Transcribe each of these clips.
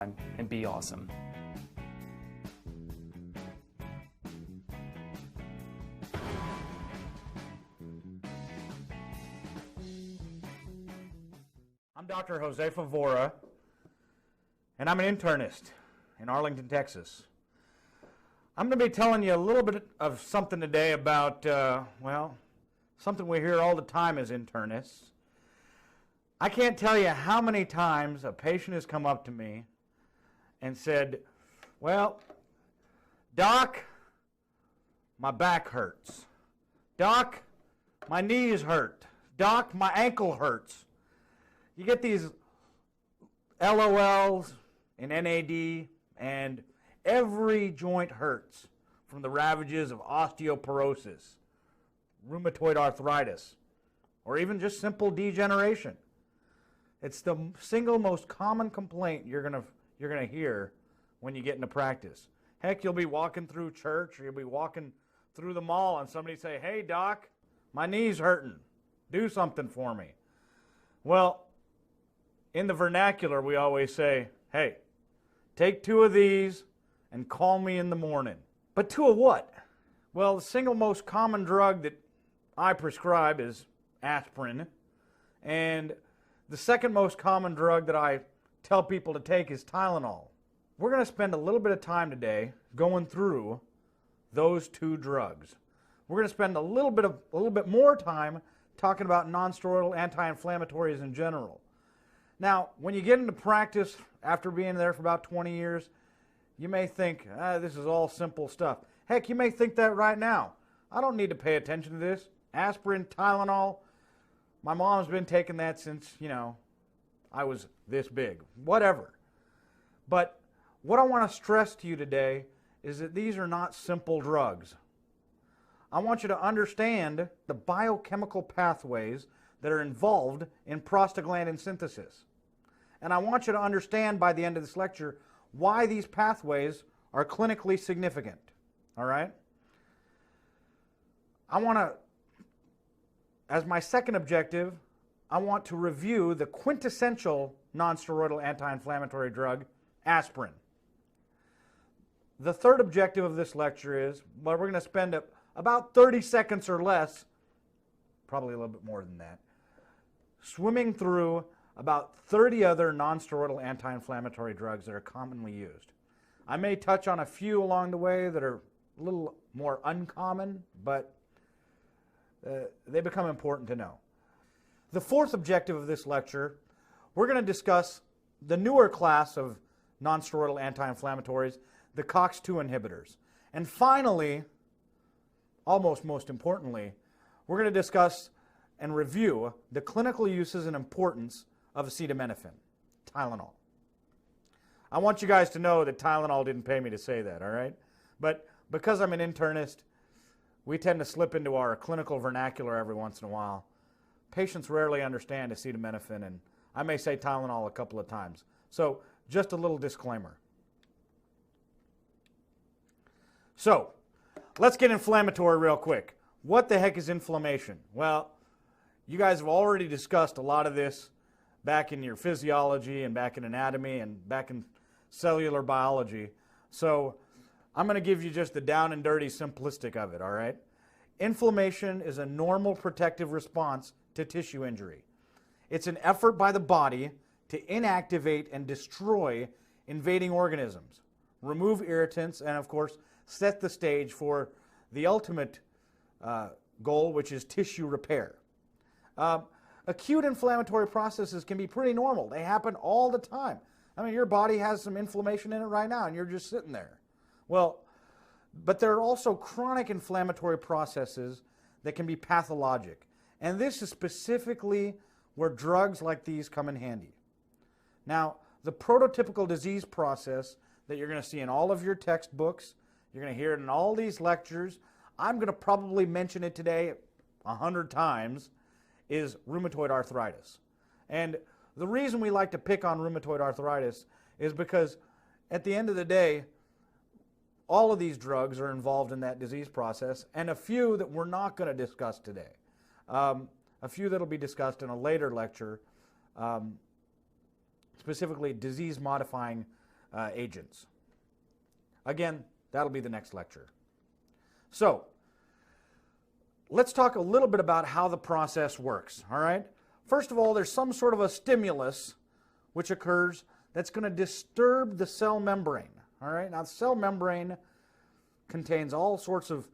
and be awesome. I'm Dr. Jose Favora, and I'm an internist in Arlington, Texas. I'm going to be telling you a little bit of something today about, something we hear all the time as internists. I can't tell you how many times a patient has come up to me and said, well, Doc, my back hurts. Doc, my knees hurt. Doc, my ankle hurts. You get these LOLs and NAD, and every joint hurts from the ravages of osteoporosis, rheumatoid arthritis, or even just simple degeneration. It's the single most common complaint you're gonna hear when you get into practice. Heck, you'll be walking through church or you'll be walking through the mall and somebody say, hey doc, my knee's hurting. Do something for me. Well, in the vernacular we always say, hey, take 2 of these and call me in the morning. But 2 of what? Well, the single most common drug that I prescribe is aspirin, and the second most common drug that I tell people to take is Tylenol. We're going to spend a little bit of time today going through those 2 drugs. We're going to spend a little bit more time talking about non-steroidal anti-inflammatories in general. Now, when you get into practice after being there for about 20 years, you may think, this is all simple stuff. Heck, you may think that right now. I don't need to pay attention to this. Aspirin, Tylenol, my mom's been taking that since, I was this big. Whatever. But what I want to stress to you today is that these are not simple drugs. I want you to understand the biochemical pathways that are involved in prostaglandin synthesis. And I want you to understand by the end of this lecture why these pathways are clinically significant. All right? As my second objective, I want to review the quintessential non-steroidal anti-inflammatory drug, aspirin. The third objective of this lecture is, we're going to spend about 30 seconds or less, probably a little bit more than that, swimming through about 30 other non-steroidal anti-inflammatory drugs that are commonly used. I may touch on a few along the way that are a little more uncommon, but they become important to know. The fourth objective of this lecture, we're going to discuss the newer class of non-steroidal anti-inflammatories, the COX-2 inhibitors. And finally, almost most importantly, we're going to discuss and review the clinical uses and importance of acetaminophen, Tylenol. I want you guys to know that Tylenol didn't pay me to say that, all right? But because I'm an internist, we tend to slip into our clinical vernacular every once in a while. Patients rarely understand acetaminophen, and I may say Tylenol a couple of times. So just a little disclaimer. So let's get inflammatory real quick. What the heck is inflammation? Well, you guys have already discussed a lot of this back in your physiology and back in anatomy and back in cellular biology. So I'm going to give you just the down and dirty simplistic of it, all right? Inflammation is a normal protective response to tissue injury. It's an effort by the body to inactivate and destroy invading organisms, remove irritants, and of course, set the stage for the ultimate goal, which is tissue repair. Acute inflammatory processes can be pretty normal. They happen all the time. I mean, your body has some inflammation in it right now, and you're just sitting there. Well, but there are also chronic inflammatory processes that can be pathologic. And this is specifically where drugs like these come in handy. Now, the prototypical disease process that you're going to see in all of your textbooks, you're going to hear it in all these lectures, I'm going to probably mention it today 100 times, is rheumatoid arthritis. And the reason we like to pick on rheumatoid arthritis is because at the end of the day, all of these drugs are involved in that disease process, and a few that we're not going to discuss today. A few that will be discussed in a later lecture, specifically disease-modifying agents. Again, that'll be the next lecture. So, let's talk a little bit about how the process works, all right? First of all, there's some sort of a stimulus which occurs that's going to disturb the cell membrane, all right? Now, the cell membrane contains all sorts of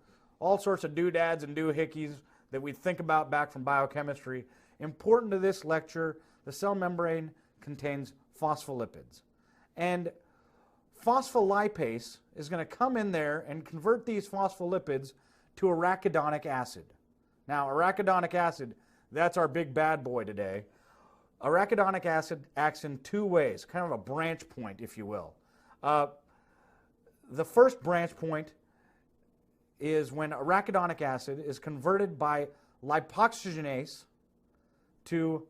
doodads and doohickeys that we think about back from biochemistry. Important to this lecture, the cell membrane contains phospholipids. And phospholipase is going to come in there and convert these phospholipids to arachidonic acid. Now, arachidonic acid, that's our big bad boy today. Arachidonic acid acts in two ways, kind of a branch point, if you will. The first branch point is when arachidonic acid is converted by lipoxygenase to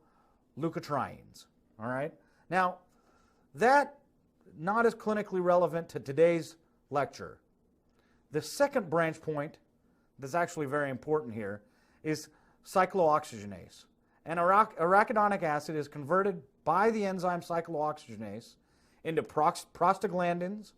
leukotrienes. All right? Now, that not as clinically relevant to today's lecture. The second branch point that's actually very important here is cyclooxygenase. And arachidonic acid is converted by the enzyme cyclooxygenase into prostaglandins,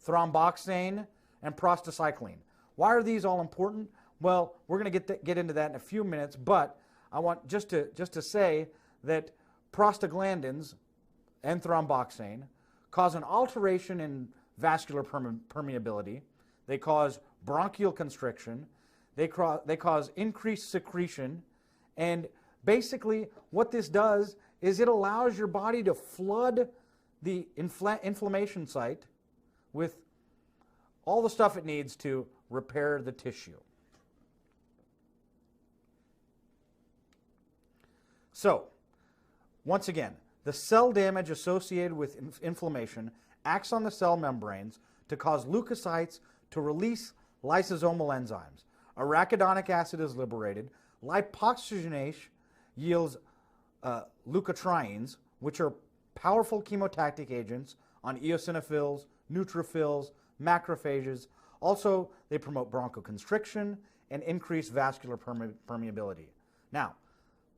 thromboxane, and prostacyclin. Why are these all important? Well, we're going to get into that in a few minutes, but I want just to say that prostaglandins and thromboxane cause an alteration in vascular permeability. They cause bronchial constriction. They cause increased secretion. And basically what this does is it allows your body to flood the inflammation site with all the stuff it needs to repair the tissue. So, once again, the cell damage associated with inflammation acts on the cell membranes to cause leukocytes to release lysosomal enzymes. Arachidonic acid is liberated. Lipoxygenase yields leukotrienes, which are powerful chemotactic agents on eosinophils, neutrophils, macrophages. Also, they promote bronchoconstriction and increase vascular permeability. Now,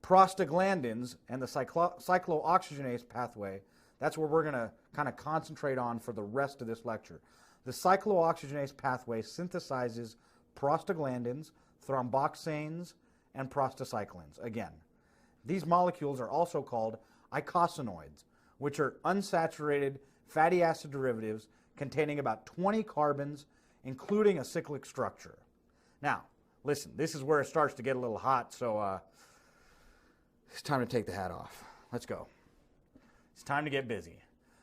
prostaglandins and the cyclooxygenase pathway, that's where we're going to kind of concentrate on for the rest of this lecture. The cyclooxygenase pathway synthesizes prostaglandins, thromboxanes, and prostacyclins. Again, these molecules are also called eicosanoids, which are unsaturated fatty acid derivatives containing about 20 carbons, including a cyclic structure. Now, listen, this is where it starts to get a little hot, so it's time to take the hat off. Let's go. It's time to get busy.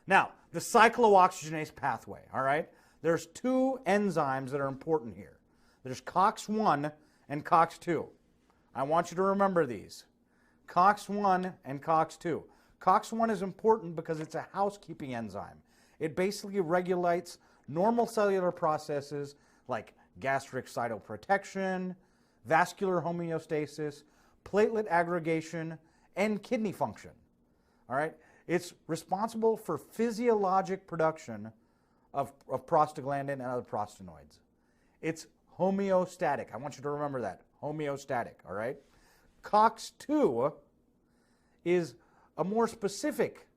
Now, the cyclooxygenase pathway, all right? There's two enzymes that are important here. There's COX-1 and COX-2. I want you to remember these. COX-1 and COX-2. COX-1 is important because it's a housekeeping enzyme. It basically regulates normal cellular processes like gastric cytoprotection, vascular homeostasis, platelet aggregation, and kidney function. All right? It's responsible for physiologic production of prostaglandin and other prostanoids. It's homeostatic. I want you to remember that. Homeostatic, all right? COX-2 is a more specific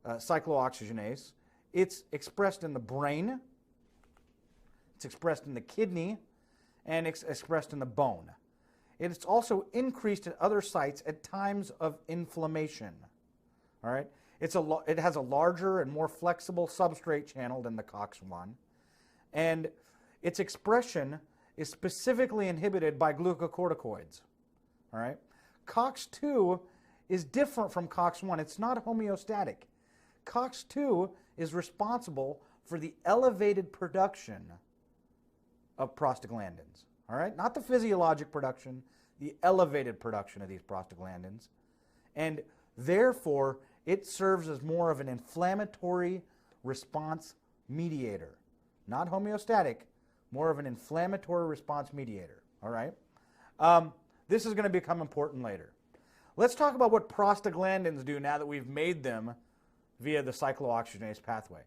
cyclooxygenase. It's expressed in the brain, it's expressed in the kidney, and it's expressed in the bone. It's also increased at other sites at times of inflammation. All right? It has a larger and more flexible substrate channel than the COX-1, and its expression is specifically inhibited by glucocorticoids. All right? COX-2 is different from COX-1. It's not homeostatic. COX-2 is responsible for the elevated production of prostaglandins. All right? Not the physiologic production, the elevated production of these prostaglandins. And therefore, it serves as more of an inflammatory response mediator. Not homeostatic, more of an inflammatory response mediator. All right? This is going to become important later. Let's talk about what prostaglandins do now that we've made them via the cyclooxygenase pathway.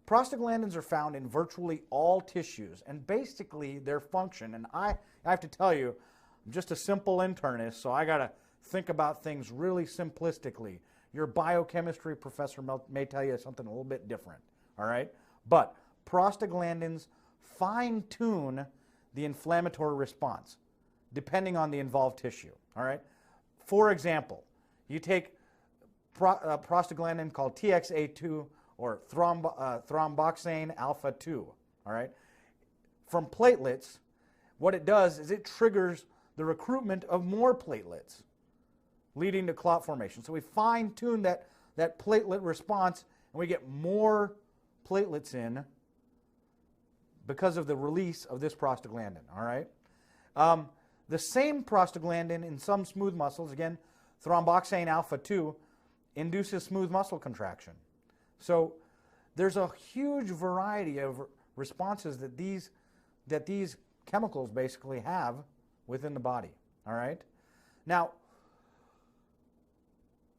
Prostaglandins are found in virtually all tissues, and basically their function, and I have to tell you, I'm just a simple internist, so I got to think about things really simplistically. your biochemistry professor may tell you something a little bit different, all right? But prostaglandins fine-tune the inflammatory response depending on the involved tissue, all right? For example, you take prostaglandin called TXA2 or thromboxane alpha 2, all right? From platelets, what it does is it triggers the recruitment of more platelets, leading to clot formation. So we fine-tune that platelet response, and we get more platelets in because of the release of this prostaglandin, all right? The same prostaglandin in some smooth muscles, again, thromboxane alpha 2, induces smooth muscle contraction. So there's a huge variety of responses that these chemicals basically have within the body, all right? Now,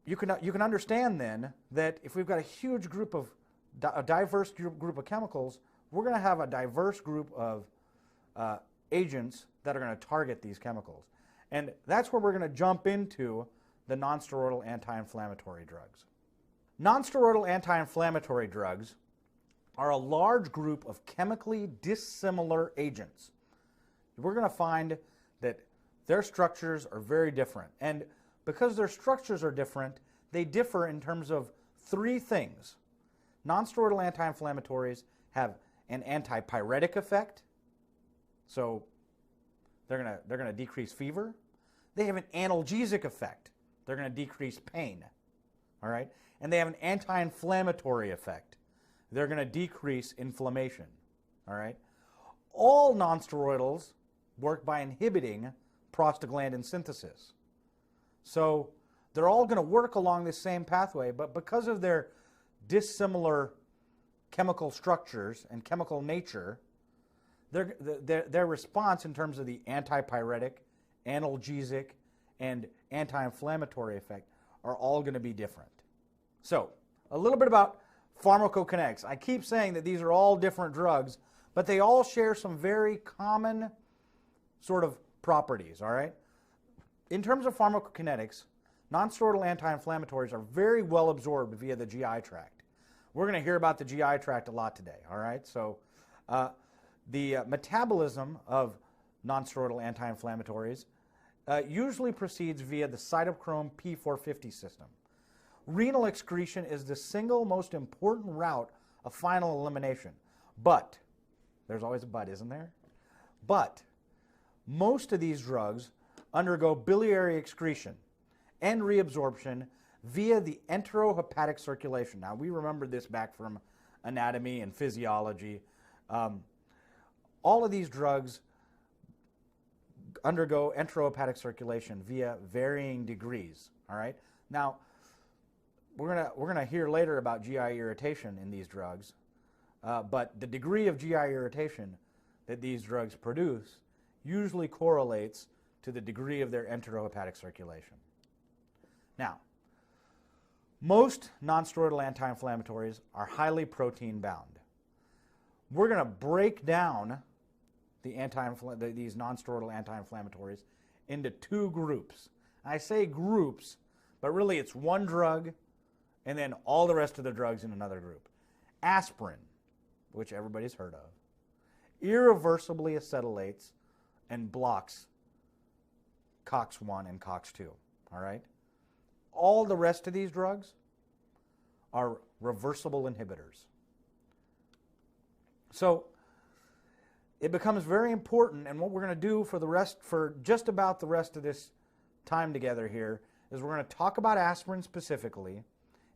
you can understand then that if we've got a huge group of, a diverse group of chemicals, we're going to have a diverse group of agents that are going to target these chemicals. And that's where we're going to jump into the nonsteroidal anti-inflammatory drugs. Nonsteroidal anti-inflammatory drugs are a large group of chemically dissimilar agents. We're going to find that their structures are very different. And because their structures are different, they differ in terms of three things. Nonsteroidal anti-inflammatories have an antipyretic effect, so they're going to decrease fever. They have an analgesic effect. They're going to decrease pain, all right? And they have an anti-inflammatory effect. They're going to decrease inflammation, all right? All nonsteroidals work by inhibiting prostaglandin synthesis. So they're all going to work along this same pathway, but because of their dissimilar chemical structures and chemical nature, their response in terms of the antipyretic, analgesic, and anti-inflammatory effect are all going to be different. So, a little bit about pharmacokinetics. I keep saying that these are all different drugs, but they all share some very common sort of properties, all right? In terms of pharmacokinetics, nonsteroidal anti-inflammatories are very well absorbed via the GI tract. We're going to hear about the GI tract a lot today, all right? So, the metabolism of nonsteroidal anti-inflammatories usually proceeds via the cytochrome P450 system. Renal excretion is the single most important route of final elimination. But, there's always a but, isn't there? But, most of these drugs undergo biliary excretion and reabsorption via the enterohepatic circulation. Now, we remember this back from anatomy and physiology. All of these drugs undergo enterohepatic circulation via varying degrees, all right? Now, we're gonna hear later about GI irritation in these drugs, but the degree of GI irritation that these drugs produce usually correlates to the degree of their enterohepatic circulation. Now, most nonsteroidal anti-inflammatories are highly protein bound. We're going to break down these nonsteroidal anti-inflammatories into two groups. I say groups, but really it's one drug and then all the rest of the drugs in another group. Aspirin, which everybody's heard of, irreversibly acetylates and blocks COX-1 and COX-2, all right? All the rest of these drugs are reversible inhibitors. So it becomes very important, and what we're going to do for just about the rest of this time together here is we're going to talk about aspirin specifically,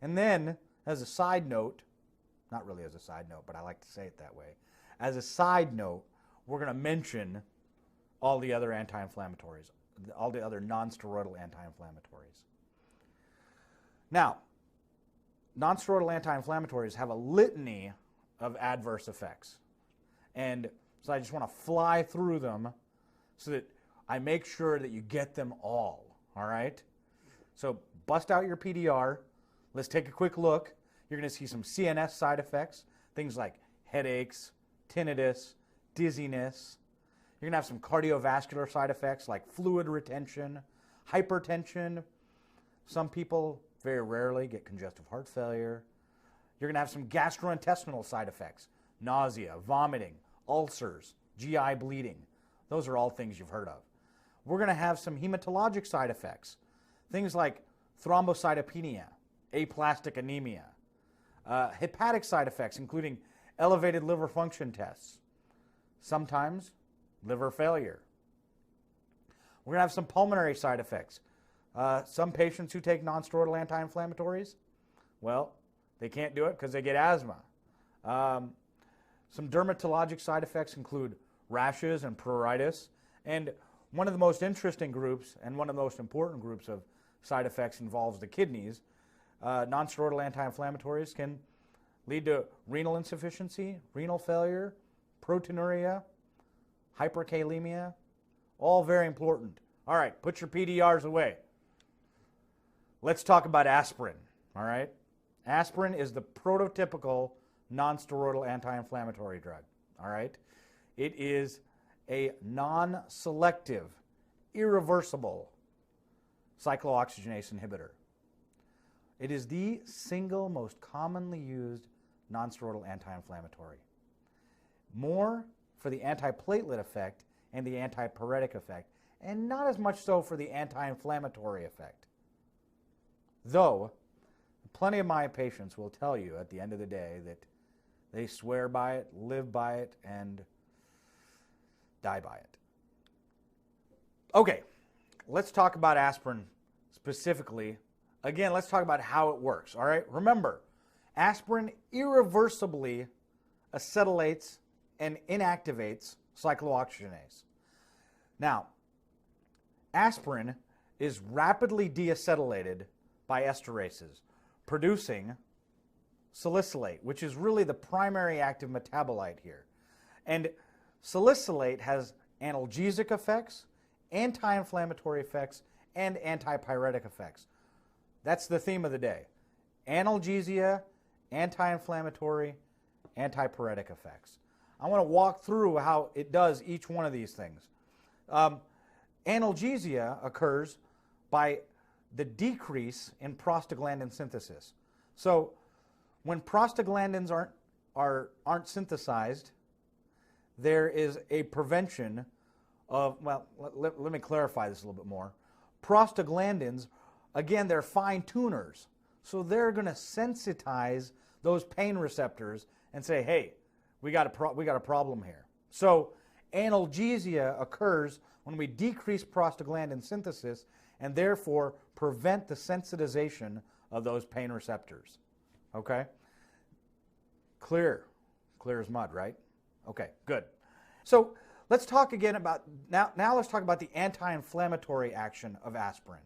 and then as a side note, not really as a side note, but I like to say it that way, as a side note, we're going to mention all the other anti-inflammatories, all the other non-steroidal anti-inflammatories. Now, non-steroidal anti-inflammatories have a litany of adverse effects. And so I just want to fly through them so that I make sure that you get them all right? So bust out your PDR. Let's take a quick look. You're going to see some CNS side effects, things like headaches, tinnitus, dizziness. You're going to have some cardiovascular side effects like fluid retention, hypertension. Some people very rarely get congestive heart failure. You're going to have some gastrointestinal side effects, nausea, vomiting, ulcers, GI bleeding. Those are all things you've heard of. We're going to have some hematologic side effects, things like thrombocytopenia, aplastic anemia, hepatic side effects, including elevated liver function tests, sometimes liver failure. We're going to have some pulmonary side effects. Some patients who take nonsteroidal anti-inflammatories, well, they can't do it because they get asthma. Some dermatologic side effects include rashes and pruritus. And one of the most interesting groups and one of the most important groups of side effects involves the kidneys. Nonsteroidal anti-inflammatories can lead to renal insufficiency, renal failure, proteinuria, hyperkalemia, all very important. All right, put your PDRs away. Let's talk about aspirin, all right? Aspirin is the prototypical nonsteroidal anti-inflammatory drug, all right? It is a non-selective, irreversible cyclooxygenase inhibitor. It is the single most commonly used nonsteroidal anti-inflammatory. More for the antiplatelet effect and the antipyretic effect, and not as much so for the anti-inflammatory effect. Though, plenty of my patients will tell you at the end of the day that they swear by it, live by it, and die by it. Okay, let's talk about aspirin specifically. Again, let's talk about how it works, all right? Remember, aspirin irreversibly acetylates and inactivates cyclooxygenase. Now, aspirin is rapidly deacetylated by esterases, producing salicylate, which is really the primary active metabolite here. And salicylate has analgesic effects, anti-inflammatory effects, and antipyretic effects. That's the theme of the day. Analgesia, anti-inflammatory, antipyretic effects. I want to walk through how it does each one of these things. Analgesia occurs by the decrease in prostaglandin synthesis. So when prostaglandins aren't synthesized, there is a prevention of, well, let me clarify this a little bit more. Prostaglandins, again, they're fine tuners. So they're going to sensitize those pain receptors and say, hey, we got a problem here. So analgesia occurs when we decrease prostaglandin synthesis and therefore prevent the sensitization of those pain receptors. Okay? Clear as mud, right? Okay, good. So let's talk again about, now let's talk about the anti-inflammatory action of aspirin.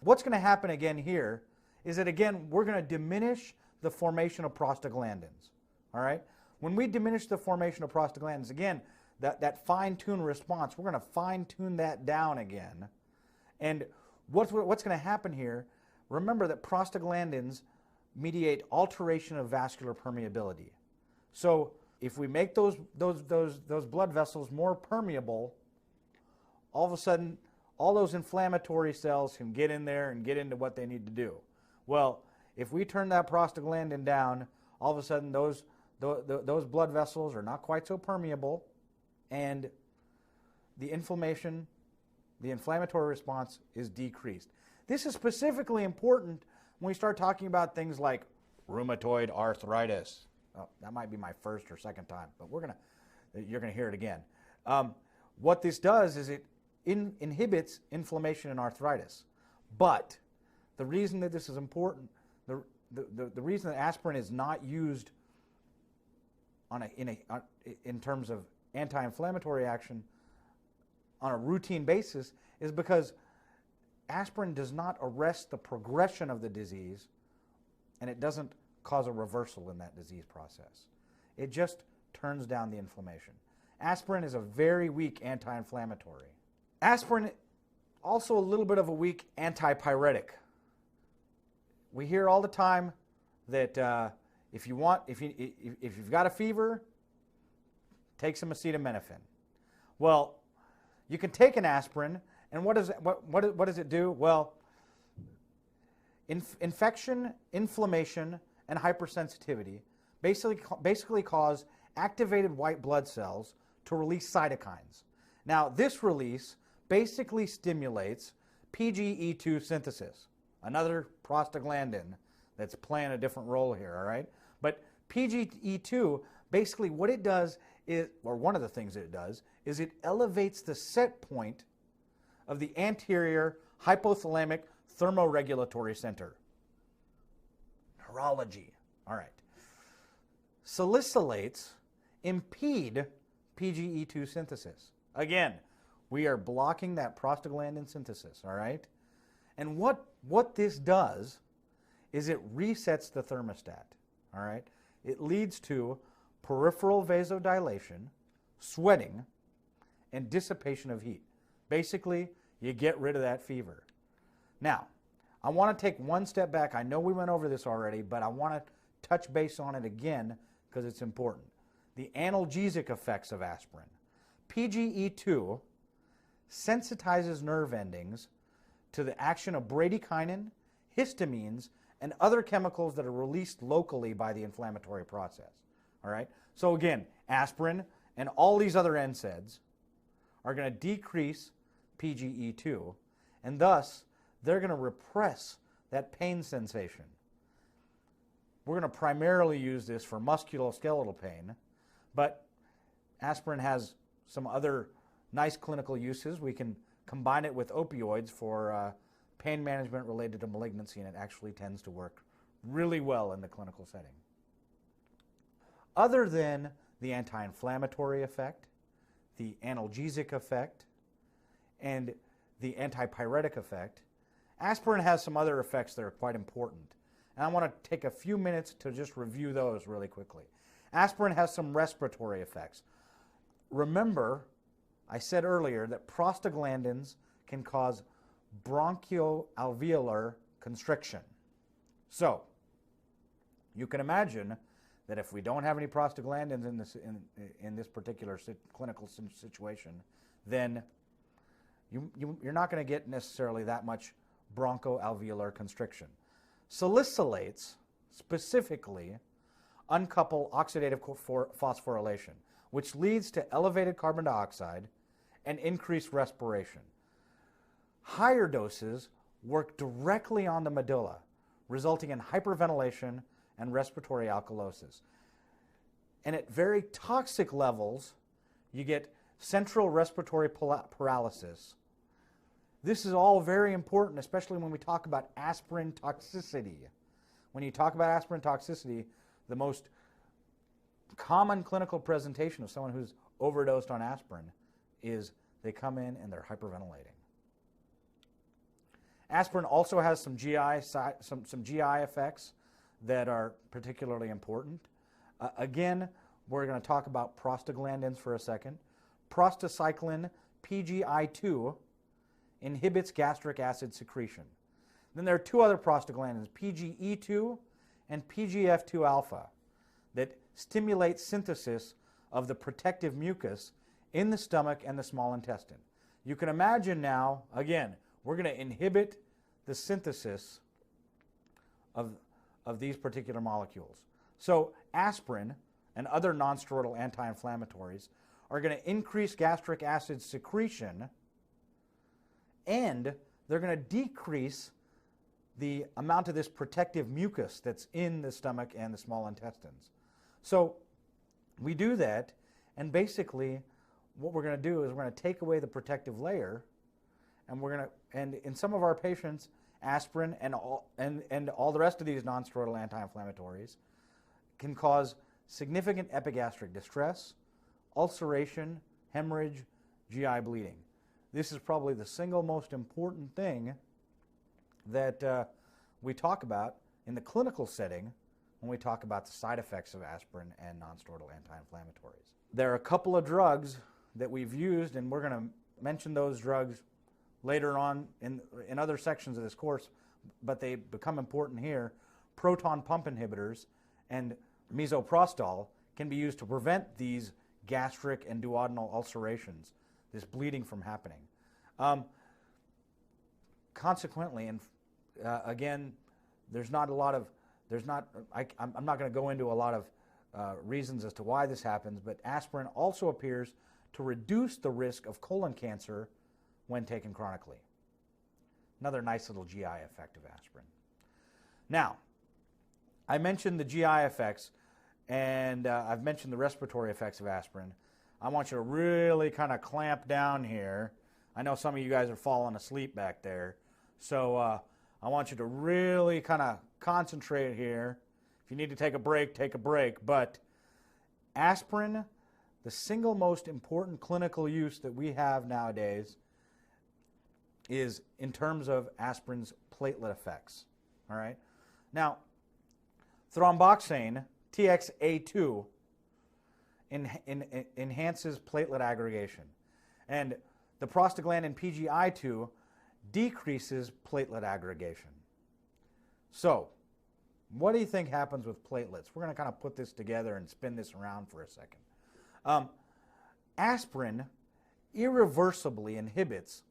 What's going to happen again here is that, again, we're going to diminish the formation of prostaglandins. All right? When we diminish the formation of prostaglandins, again, that fine-tune response, we're going to fine-tune that down again. And what's going to happen here, remember that prostaglandins mediate alteration of vascular permeability. So if we make those blood vessels more permeable, all of a sudden, all those inflammatory cells can get in there and get into what they need to do. Well, if we turn that prostaglandin down, all of a sudden those blood vessels are not quite so permeable, and the inflammation, the inflammatory response is decreased. This is specifically important when we start talking about things like rheumatoid arthritis. Oh, that might be my first or second time, but you're gonna hear it again. What this does is it inhibits inflammation in arthritis. But the reason that this is important, the reason that aspirin is not used in terms of anti-inflammatory action on a routine basis is because aspirin does not arrest the progression of the disease, and it doesn't cause a reversal in that disease process. It just turns down the inflammation. Aspirin is a very weak anti-inflammatory. Aspirin, also a little bit of a weak antipyretic. We hear all the time that if you've got a fever, take some acetaminophen. Well, you can take an aspirin, and what does it do? Well, Infection, inflammation, and hypersensitivity basically cause activated white blood cells to release cytokines. Now, this release basically stimulates PGE2 synthesis, another prostaglandin that's playing a different role here, all right? But PGE2, basically what it does is, or one of the things that it does, is it elevates the set point of the anterior hypothalamic thermoregulatory center. Neurology, all right. Salicylates impede PGE2 synthesis. Again, we are blocking that prostaglandin synthesis, all right? And what this does is it resets the thermostat, all right? It leads to peripheral vasodilation, sweating, and dissipation of heat. Basically, you get rid of that fever. Now, I want to take one step back. I know we went over this already, but I want to touch base on it again because it's important. The analgesic effects of aspirin. PGE2 sensitizes nerve endings to the action of bradykinin, histamines, and other chemicals that are released locally by the inflammatory process. All right? So again, aspirin and all these other NSAIDs are going to decrease PGE2, and thus they're going to repress that pain sensation. We're going to primarily use this for musculoskeletal pain, but aspirin has some other nice clinical uses. We can combine it with opioids for pain management related to malignancy, and it actually tends to work really well in the clinical setting. Other than the anti-inflammatory effect, the analgesic effect, and the antipyretic effect, aspirin has some other effects that are quite important. And I want to take a few minutes to just review those really quickly. Aspirin has some respiratory effects. Remember, I said earlier that prostaglandins can cause bronchoalveolar constriction. So, you can imagine that if we don't have any prostaglandins in this particular clinical situation, then you're not going to get necessarily that much bronchoalveolar constriction. Salicylates specifically uncouple oxidative phosphorylation, which leads to elevated carbon dioxide and increased respiration. Higher doses work directly on the medulla, resulting in hyperventilation and respiratory alkalosis. And at very toxic levels, you get central respiratory paralysis. This is all very important, especially when we talk about aspirin toxicity. When you talk about aspirin toxicity, the most common clinical presentation of someone who's overdosed on aspirin is they come in and they're hyperventilating. Aspirin also has some GI effects that are particularly important. Again, we're going to talk about prostaglandins for a second. Prostacyclin PGI2 inhibits gastric acid secretion. Then there are two other prostaglandins, PGE2 and PGF2 alpha, that stimulate synthesis of the protective mucus in the stomach and the small intestine. You can imagine now, again, we're going to inhibit the synthesis of these particular molecules. So aspirin and other nonsteroidal anti-inflammatories are going to increase gastric acid secretion, and they're going to decrease the amount of this protective mucus that's in the stomach and the small intestines. So we do that, and basically what we're going to do is we're going to take away the protective layer, and in some of our patients, aspirin and all the rest of these nonsteroidal anti-inflammatories can cause significant epigastric distress, ulceration, hemorrhage, GI bleeding. This is probably the single most important thing that we talk about in the clinical setting when we talk about the side effects of aspirin and nonsteroidal anti-inflammatories. There are a couple of drugs that we've used, and we're going to mention those drugs later on in other sections of this course, but they become important here. Proton pump inhibitors and misoprostol can be used to prevent these gastric and duodenal ulcerations, this bleeding from happening. Consequently, and again, there's not a lot of, I'm not going to go into a lot of reasons as to why this happens, but aspirin also appears to reduce the risk of colon cancer when taken chronically. Another nice little GI effect of aspirin. Now, I mentioned the GI effects, and I've mentioned the respiratory effects of aspirin. I want you to really kind of clamp down here. I know some of you guys are falling asleep back there, so I want you to really kind of concentrate here. If you need to take a break, but aspirin, the single most important clinical use that we have nowadays is in terms of aspirin's platelet effects. All right? Now, thromboxane, TXA2, enhances platelet aggregation. And the prostaglandin PGI2 decreases platelet aggregation. So, what do you think happens with platelets? We're going to kind of put this together and spin this around for a second. Aspirin irreversibly inhibits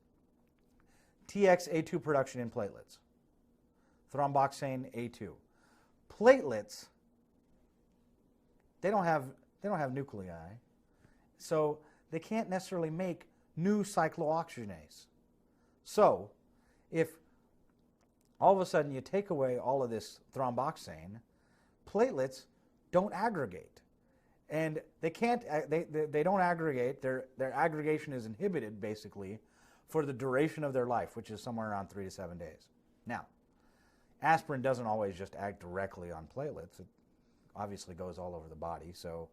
TXA2 production in platelets, thromboxane A2. Platelets, they don't have nuclei, so they can't necessarily make new cyclooxygenase. So, if all of a sudden you take away all of this thromboxane, platelets don't aggregate. And they can't, they don't aggregate, their aggregation is inhibited basically for the duration of their life, which is somewhere around 3 to 7 days. Now, aspirin doesn't always just act directly on platelets. It obviously goes all over the body. So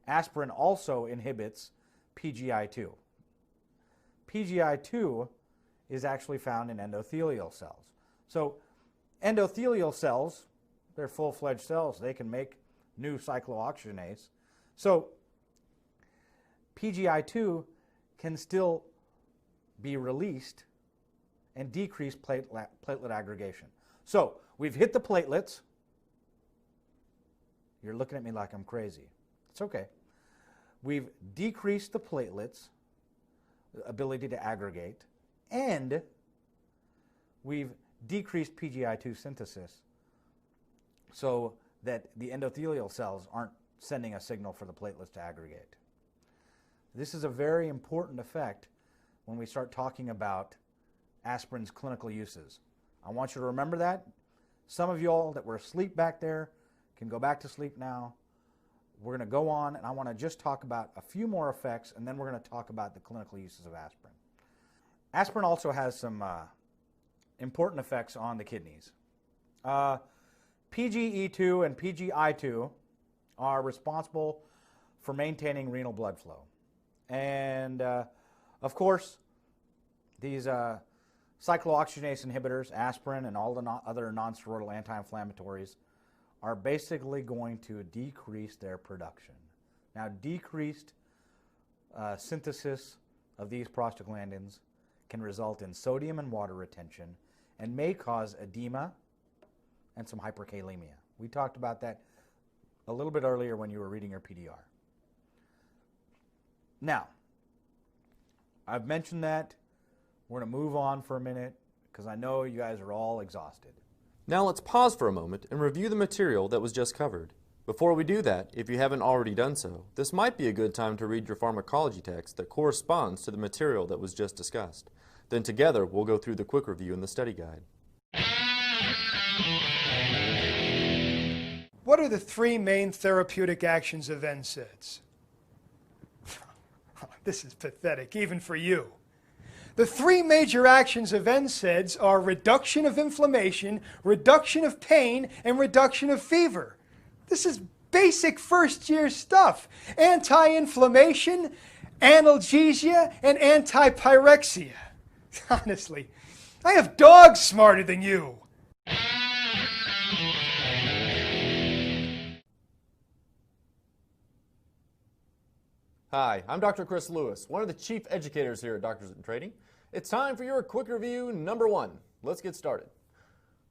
aspirin also inhibits PGI2. PGI2 is actually found in endothelial cells. So endothelial cells, they're full-fledged cells. They can make new cyclooxygenase. So PGI2 can still be released and decrease platelet aggregation. So we've hit the platelets. You're looking at me like I'm crazy. It's okay. We've decreased the platelets' ability to aggregate, and we've decreased PGI2 synthesis so that the endothelial cells aren't sending a signal for the platelets to aggregate. This is a very important effect when we start talking about aspirin's clinical uses. I want you to remember that. Some of you all that were asleep back there can go back to sleep now. We're going to go on, and I want to just talk about a few more effects, and then we're going to talk about the clinical uses of aspirin. Aspirin also has some important effects on the kidneys. PGE2 and PGI2 are responsible for maintaining renal blood flow. And of course, these cyclooxygenase inhibitors, aspirin and all the other non-steroidal anti-inflammatories, are basically going to decrease their production. Now, decreased synthesis of these prostaglandins can result in sodium and water retention and may cause edema and some hyperkalemia. We talked about that a little bit earlier when you were reading your PDR. Now, I've mentioned that. We're going to move on for a minute because I know you guys are all exhausted. Now let's pause for a moment and review the material that was just covered. Before we do that, if you haven't already done so, this might be a good time to read your pharmacology text that corresponds to the material that was just discussed. Then together we'll go through the quick review in the study guide. What are the three main therapeutic actions of NSAIDs? This is pathetic, even for you. The three major actions of NSAIDs are reduction of inflammation, reduction of pain, and reduction of fever. This is basic first-year stuff. Anti-inflammation, analgesia, and anti-pyrexia. Honestly, I have dogs smarter than you. Hi, I'm Dr. Chris Lewis, one of the chief educators here at Doctors in Training. It's time for your quick review number 1. Let's get started.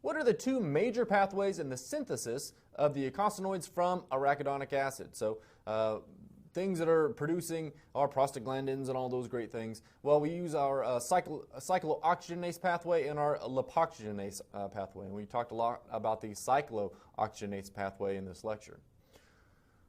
What are the two major pathways in the synthesis of the eicosanoids from arachidonic acid? So things that are producing our prostaglandins and all those great things? Well, we use our cyclooxygenase pathway and our lipoxygenase pathway. And we talked a lot about the cyclooxygenase pathway in this lecture.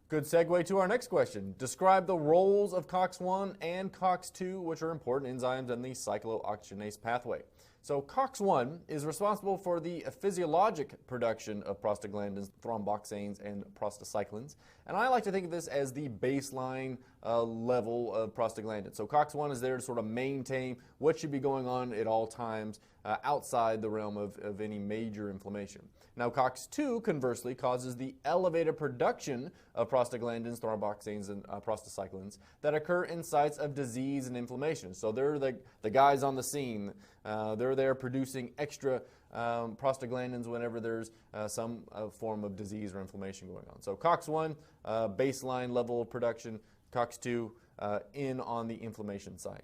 Good segue to our next question. Describe the roles of COX-1 and COX-2, which are important enzymes in the cyclooxygenase pathway. So COX-1 is responsible for the physiologic production of prostaglandins, thromboxanes, and prostacyclins. And I like to think of this as the baseline level of prostaglandins. So COX-1 is there to sort of maintain what should be going on at all times outside the realm of any major inflammation. Now COX-2, conversely, causes the elevated production of prostaglandins, thromboxanes, and prostacyclins that occur in sites of disease and inflammation. So they're the guys on the scene. They're there producing extra prostaglandins whenever there's some form of disease or inflammation going on. So COX-1, baseline level of production, COX-2 in on the inflammation side.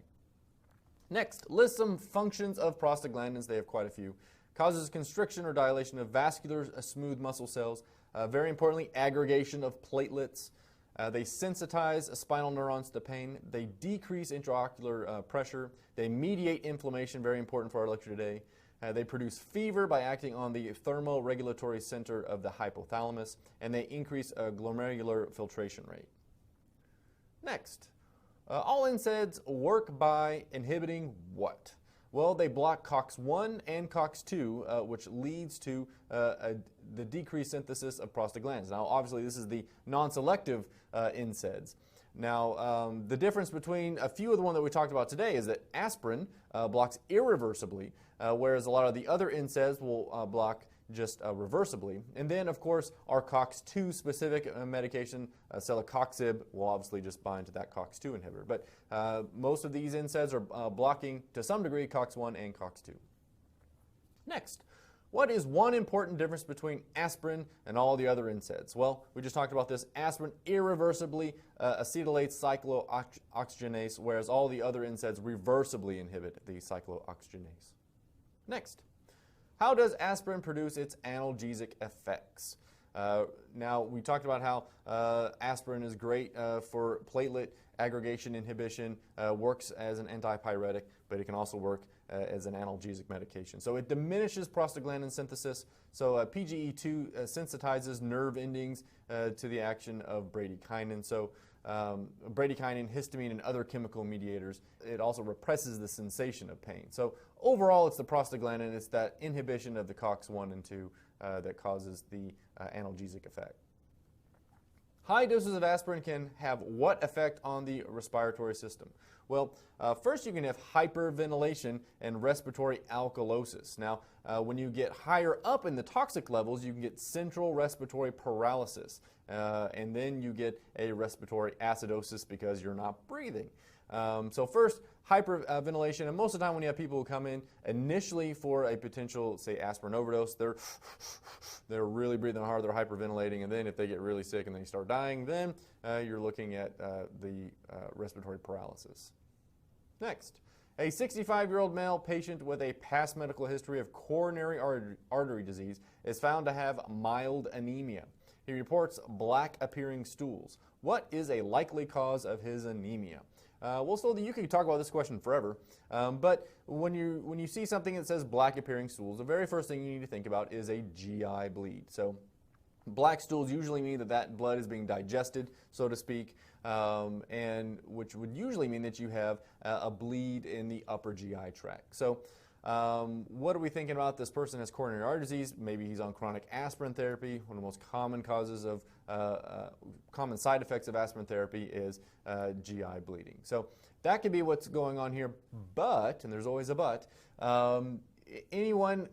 Next, list some functions of prostaglandins. They have quite a few. Causes constriction or dilation of vascular smooth muscle cells. Very importantly, aggregation of platelets. They sensitize spinal neurons to pain. They decrease intraocular pressure. They mediate inflammation, very important for our lecture today. They produce fever by acting on the thermoregulatory center of the hypothalamus, and they increase glomerular filtration rate. Next, all NSAIDs work by inhibiting what? Well, they block COX-1 and COX-2, which leads to the decreased synthesis of prostaglandins. Now, obviously, this is the non-selective NSAIDs. Now, the difference between a few of the ones that we talked about today is that aspirin blocks irreversibly, whereas a lot of the other NSAIDs will block just reversibly. And then, of course, our COX-2 specific medication, celecoxib, will obviously just bind to that COX-2 inhibitor. But most of these NSAIDs are blocking, to some degree, COX-1 and COX-2. Next, what is one important difference between aspirin and all the other NSAIDs? Well, we just talked about this. Aspirin irreversibly acetylates cyclooxygenase, whereas all the other NSAIDs reversibly inhibit the cyclooxygenase. Next, how does aspirin produce its analgesic effects? Now, we talked about how aspirin is great for platelet aggregation inhibition, works as an antipyretic, but it can also work as an analgesic medication. So it diminishes prostaglandin synthesis. So PGE2 sensitizes nerve endings to the action of bradykinin. So bradykinin, histamine, and other chemical mediators. It also represses the sensation of pain. So overall, it's the prostaglandin, it's that inhibition of the COX-1 and 2 that causes the analgesic effect. High doses of aspirin can have what effect on the respiratory system? Well, first you can have hyperventilation and respiratory alkalosis. Now, when you get higher up in the toxic levels, you can get central respiratory paralysis. And then you get a respiratory acidosis because you're not breathing. So first, hyperventilation, and most of the time when you have people who come in initially for a potential, say, aspirin overdose, they're really breathing hard, they're hyperventilating, and then if they get really sick and they start dying, then you're looking at the respiratory paralysis. Next, a 65-year-old male patient with a past medical history of coronary artery disease is found to have mild anemia. He reports black-appearing stools. What is a likely cause of his anemia? Well, so you could talk about this question forever, but when you see something that says black-appearing stools, the very first thing you need to think about is a GI bleed. So black stools usually mean that blood is being digested, so to speak, and which would usually mean that you have a bleed in the upper GI tract. So what are we thinking about? This person has coronary artery disease. Maybe he's on chronic aspirin therapy. One of the most common causes of common side effects of aspirin therapy is GI bleeding. So that could be what's going on here. But, and there's always a but, anyone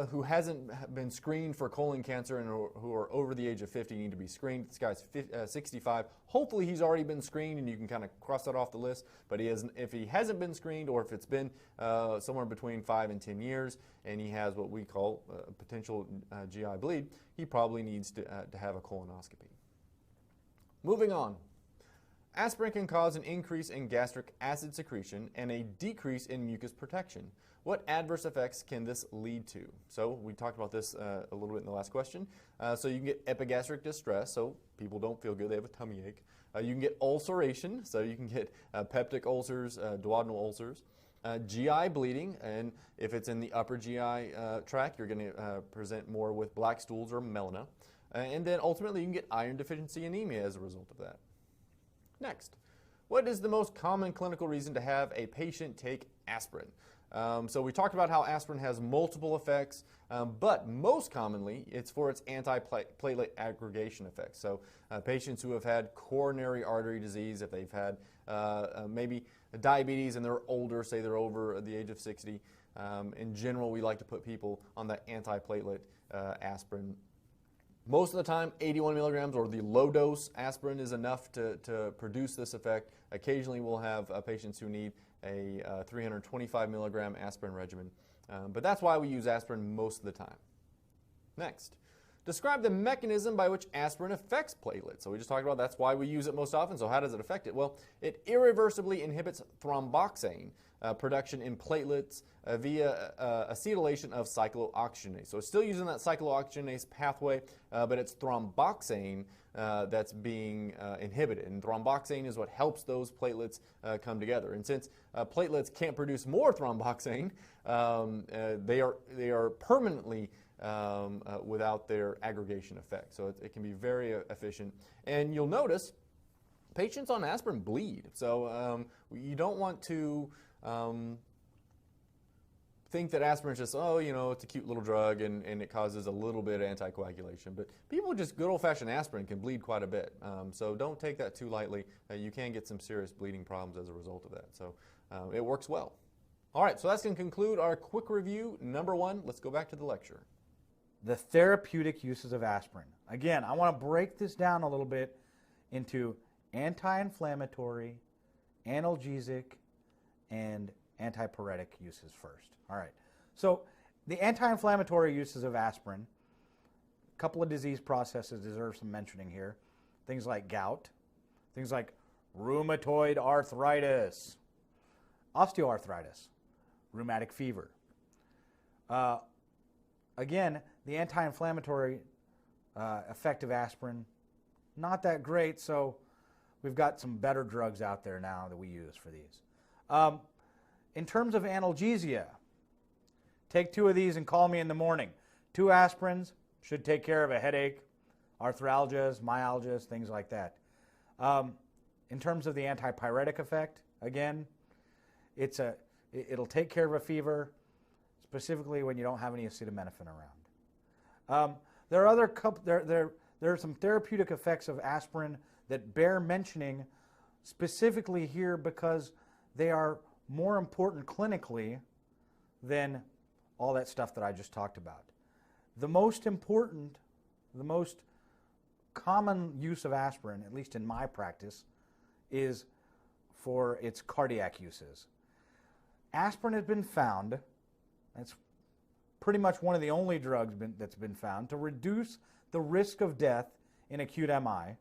who hasn't been screened for colon cancer and who are over the age of 50 need to be screened. This guy's 65. Hopefully he's already been screened and you can kind of cross that off the list. But if he hasn't been screened, or if it's been somewhere between 5 and 10 years and he has what we call potential GI bleed, he probably needs to have a colonoscopy. Moving on. Aspirin can cause an increase in gastric acid secretion and a decrease in mucus protection. What adverse effects can this lead to? So we talked about this a little bit in the last question. So you can get epigastric distress, so people don't feel good, they have a tummy ache. You can get ulceration, so you can get peptic ulcers, duodenal ulcers. GI bleeding, and if it's in the upper GI tract, you're going to present more with black stools or melena. And then ultimately you can get iron deficiency anemia as a result of that. Next, what is the most common clinical reason to have a patient take aspirin? So we talked about how aspirin has multiple effects, but most commonly it's for its antiplatelet aggregation effects. So patients who have had coronary artery disease, if they've had maybe diabetes and they're older, say they're over the age of 60, in general we like to put people on that antiplatelet aspirin. Most of the time, 81 milligrams or the low dose aspirin is enough to produce this effect. Occasionally, we'll have patients who need a 325 milligram aspirin regimen, but that's why we use aspirin most of the time. Next, describe the mechanism by which aspirin affects platelets. So we just talked about that's why we use it most often. So how does it affect it? Well, it irreversibly inhibits thromboxane production in platelets via acetylation of cyclooxygenase. So it's still using that cyclooxygenase pathway, but it's thromboxane that's being inhibited. And thromboxane is what helps those platelets come together. And since platelets can't produce more thromboxane, they are permanently without their aggregation effect. So it can be very efficient. And you'll notice patients on aspirin bleed. So you don't want to think that aspirin is just, oh, you know, it's a cute little drug and it causes a little bit of anticoagulation. But people with just good old-fashioned aspirin can bleed quite a bit. So don't take that too lightly. You can get some serious bleeding problems as a result of that. So it works well. All right, so that's going to conclude our quick review. Number one, let's go back to the lecture. The therapeutic uses of aspirin. Again, I want to break this down a little bit into anti-inflammatory, analgesic, and antipyretic uses first. All right. So the anti-inflammatory uses of aspirin, a couple of disease processes deserve some mentioning here. Things like gout, things like rheumatoid arthritis, osteoarthritis, rheumatic fever. Again, the anti-inflammatory effect of aspirin, not that great, so we've got some better drugs out there now that we use for these. In terms of analgesia, take 2 of these and call me in the morning. 2 aspirins should take care of a headache, arthralgias, myalgias, things like that. In terms of the antipyretic effect, again, it'll take care of a fever, specifically when you don't have any acetaminophen around. There are some therapeutic effects of aspirin that bear mentioning specifically here because they are more important clinically than all that stuff that I just talked about. The most important, the most common use of aspirin, at least in my practice, is for its cardiac uses. Aspirin has been found, that's pretty much one of the only drugs that's been found, to reduce the risk of death in acute MI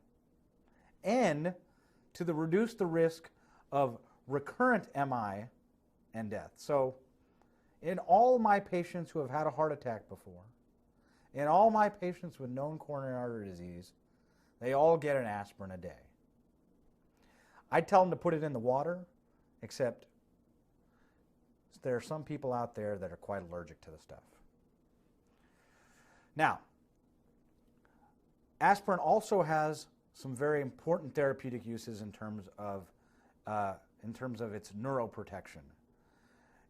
and to reduce the risk of recurrent MI and death. So in all my patients who have had a heart attack before, in all my patients with known coronary artery disease, they all get an aspirin a day. I tell them to put it in the water, except there are some people out there that are quite allergic to the stuff. Now, aspirin also has some very important therapeutic uses in terms of its neuroprotection.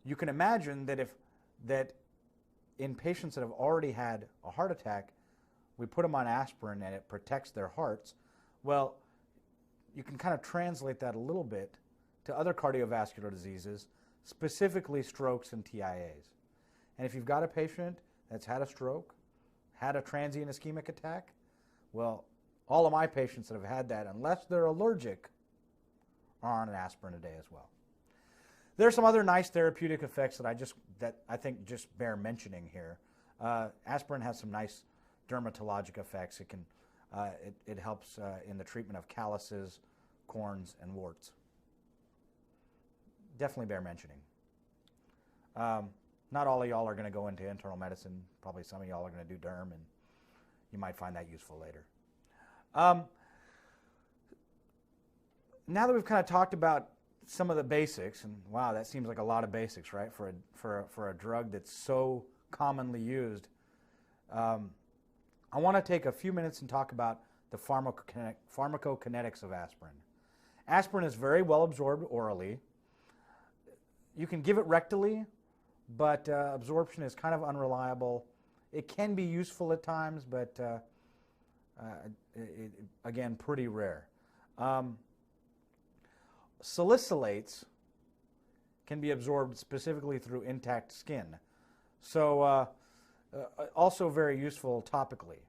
You can imagine that in patients that have already had a heart attack, we put them on aspirin and it protects their hearts. Well, you can kind of translate that a little bit to other cardiovascular diseases, specifically strokes and TIAs. And if you've got a patient that's had a stroke, had a transient ischemic attack, well, all of my patients that have had that, unless they're allergic, are on an aspirin a day as well. There are some other nice therapeutic effects that I think just bear mentioning here. Aspirin has some nice dermatologic effects. It helps in the treatment of calluses, corns, and warts. Definitely bear mentioning. Not all of y'all are going to go into internal medicine. Probably some of y'all are going to do derm, and you might find that useful later. Now that we've kind of talked about some of the basics, and wow, that seems like a lot of basics, right, for a drug that's so commonly used, I want to take a few minutes and talk about the pharmacokinetics of aspirin. Aspirin is very well absorbed orally. You can give it rectally, but absorption is kind of unreliable. It can be useful at times, but again, pretty rare. Salicylates can be absorbed specifically through intact skin. So also very useful topically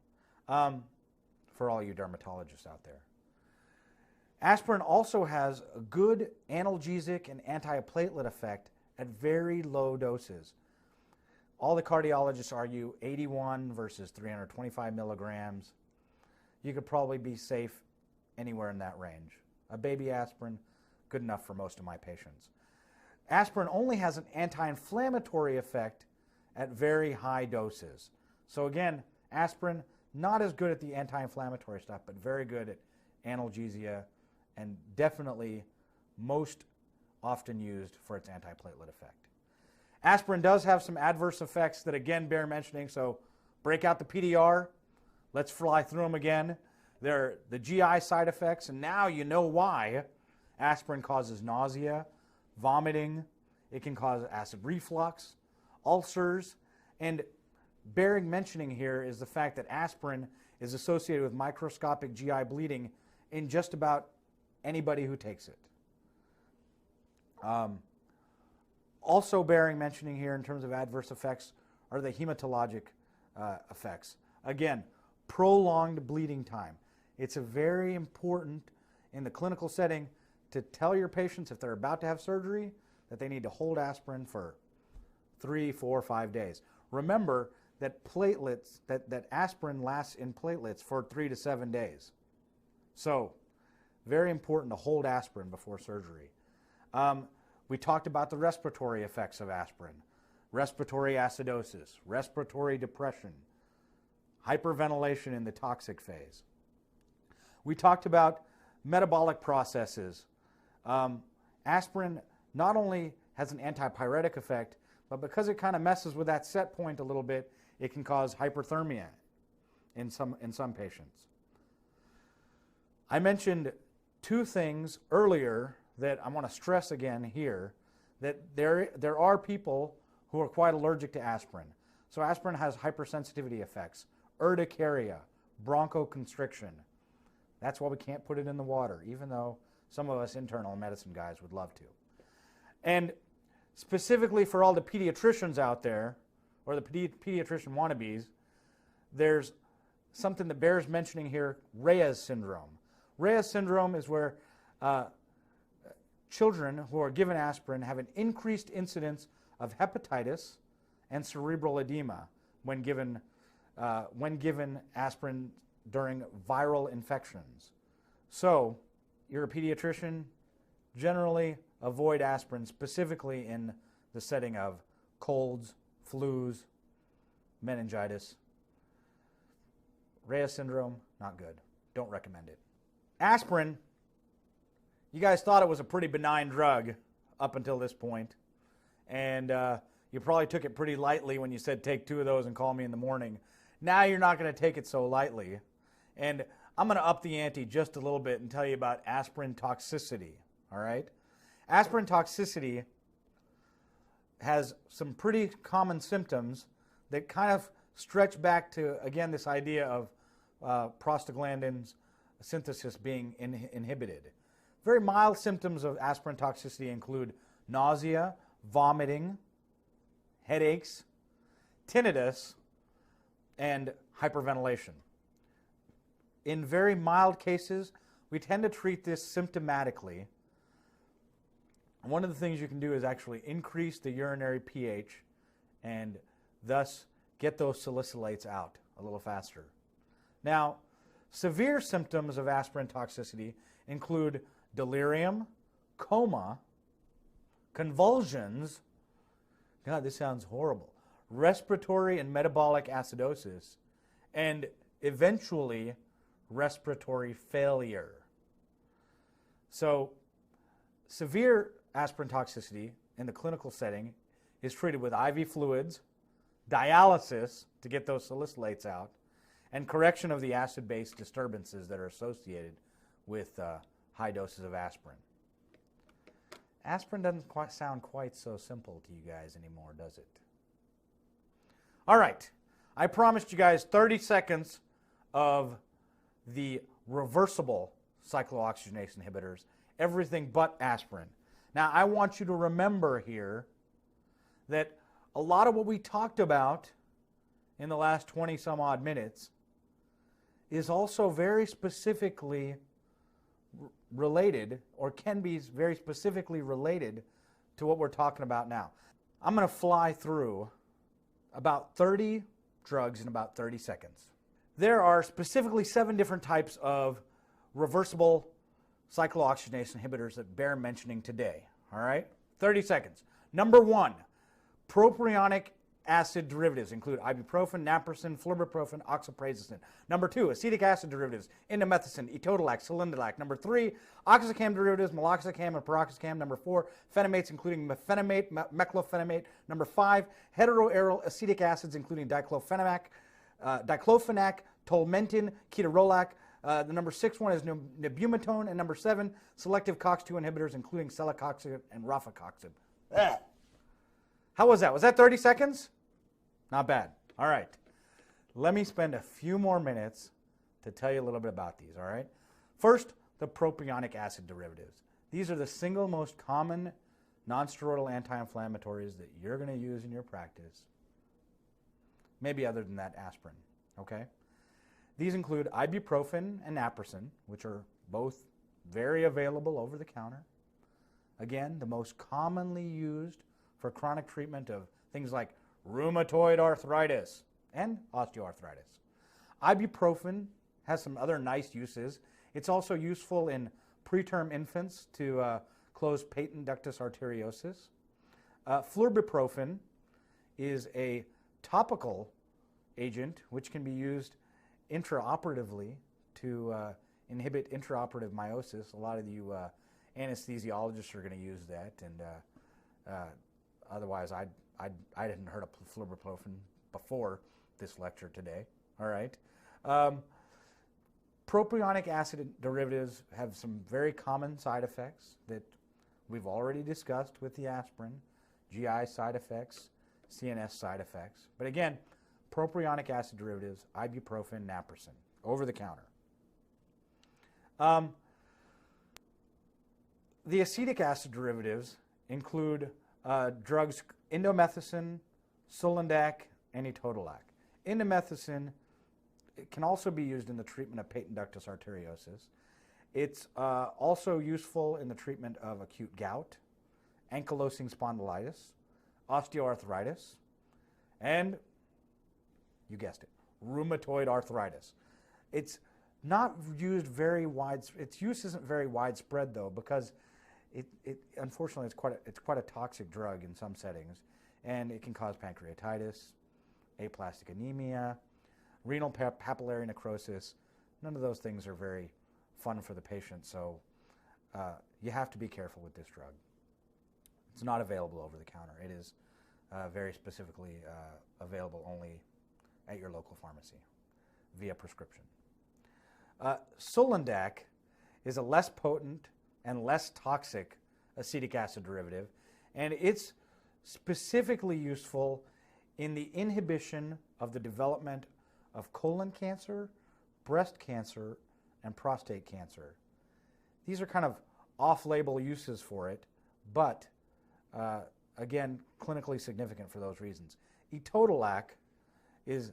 for all you dermatologists out there. Aspirin also has a good analgesic and antiplatelet effect at very low doses. All the cardiologists argue 81 versus 325 milligrams. You could probably be safe anywhere in that range. A baby aspirin, good enough for most of my patients. Aspirin only has an anti-inflammatory effect at very high doses. So again, aspirin, not as good at the anti-inflammatory stuff, but very good at analgesia, and definitely most often used for its antiplatelet effect. Aspirin does have some adverse effects that again bear mentioning, so break out the PDR. Let's fly through them again. They're the GI side effects, and now you know why. Aspirin causes nausea, vomiting. It can cause acid reflux, ulcers, and bearing mentioning here is the fact that aspirin is associated with microscopic GI bleeding in just about anybody who takes it. Also bearing mentioning here in terms of adverse effects are the hematologic effects. Again, prolonged bleeding time. It's a very important in the clinical setting to tell your patients if they're about to have surgery that they need to hold aspirin for 3, 4, 5 days. Remember that platelets, that aspirin lasts in platelets for 3 to 7 days. So, very important to hold aspirin before surgery. We talked about the respiratory effects of aspirin. Respiratory acidosis, respiratory depression, hyperventilation in the toxic phase. We talked about metabolic processes. Aspirin not only has an antipyretic effect, but because it kind of messes with that set point a little bit, it can cause hyperthermia in some patients. I mentioned 2 things earlier that I want to stress again here, that there are people who are quite allergic to aspirin. So aspirin has hypersensitivity effects, urticaria, bronchoconstriction. That's why we can't put it in the water, even though some of us internal medicine guys would love to. And specifically for all the pediatricians out there, or the pediatrician wannabes, there's something that bears mentioning here, Reyes syndrome. Reyes syndrome is where children who are given aspirin have an increased incidence of hepatitis and cerebral edema when given aspirin during viral infections. So, you're a pediatrician, generally avoid aspirin, specifically in the setting of colds, flus, meningitis. Reyes syndrome, not good. Don't recommend it. Aspirin, you guys thought it was a pretty benign drug up until this point, and you probably took it pretty lightly when you said take 2 of those and call me in the morning. Now you're not going to take it so lightly, and I'm going to up the ante just a little bit and tell you about aspirin toxicity, all right? Aspirin toxicity has some pretty common symptoms that kind of stretch back to, again, this idea of prostaglandins synthesis being inhibited. Very mild symptoms of aspirin toxicity include nausea, vomiting, headaches, tinnitus, and hyperventilation. In very mild cases, we tend to treat this symptomatically. One of the things you can do is actually increase the urinary pH and thus get those salicylates out a little faster. Now, severe symptoms of aspirin toxicity include delirium, coma, convulsions, God, this sounds horrible, respiratory and metabolic acidosis, and eventually respiratory failure. So severe aspirin toxicity in the clinical setting is treated with IV fluids, dialysis to get those salicylates out, and correction of the acid-base disturbances that are associated with high doses of aspirin. Aspirin doesn't sound quite so simple to you guys anymore, does it? All right, I promised you guys 30 seconds of the reversible cyclooxygenase inhibitors, everything but aspirin. Now, I want you to remember here that a lot of what we talked about in the last 20 some odd minutes is also very specifically related, or can be very specifically related to what we're talking about now. I'm going to fly through about 30 drugs in about 30 seconds. There are specifically 7 different types of reversible cyclooxygenase inhibitors that bear mentioning today. All right? 30 seconds. Number 1, propionic acid derivatives include ibuprofen, naproxen, flurbiprofen, oxaprazicin. Number 2, acetic acid derivatives, indomethacin, etodolac, cilindolac. Number 3, oxycam derivatives, meloxicam and peroxicam. Number 4, phenamates including mefenamate, meclofenamate. Number 5, heteroaryl acetic acids including diclofenac, tolmentin, ketorolac. The number 6 one is nebumetone, and number 7, selective COX-2 inhibitors including celecoxib and rofecoxib. How was that? Was that 30 seconds? Not bad. All right. Let me spend a few more minutes to tell you a little bit about these, all right? First, the propionic acid derivatives. These are the single most common nonsteroidal anti-inflammatories that you're going to use in your practice. Maybe other than that, aspirin, okay? These include ibuprofen and naproxen, which are both very available over the counter. Again, the most commonly used for chronic treatment of things like rheumatoid arthritis and osteoarthritis. Ibuprofen has some other nice uses. It's also useful in preterm infants to close patent ductus arteriosus. Flurbiprofen is a topical agent which can be used intraoperatively to inhibit intraoperative meiosis. A lot of you anesthesiologists are going to use that, and otherwise I hadn't heard of flurbiprofen before this lecture today. All right. Propionic acid derivatives have some very common side effects that we've already discussed with the aspirin, GI side effects, CNS side effects. But again, propionic acid derivatives, ibuprofen, naproxen, over the counter. The acetic acid derivatives include drugs indomethacin, sulindac, and etodolac. Indomethacin can also be used in the treatment of patent ductus arteriosus. It's also useful in the treatment of acute gout, ankylosing spondylitis, osteoarthritis, and, you guessed it, rheumatoid arthritis. It's not used very its use isn't very widespread though, because unfortunately it's quite a toxic drug in some settings, and it can cause pancreatitis, aplastic anemia, renal papillary necrosis. None of those things are very fun for the patient, so you have to be careful with this drug. It's not available over the counter. It is very specifically available only at your local pharmacy via prescription. Sulindac is a less potent and less toxic acetic acid derivative, and it's specifically useful in the inhibition of the development of colon cancer, breast cancer, and prostate cancer. These are kind of off-label uses for it, but again, clinically significant for those reasons. Etodolac is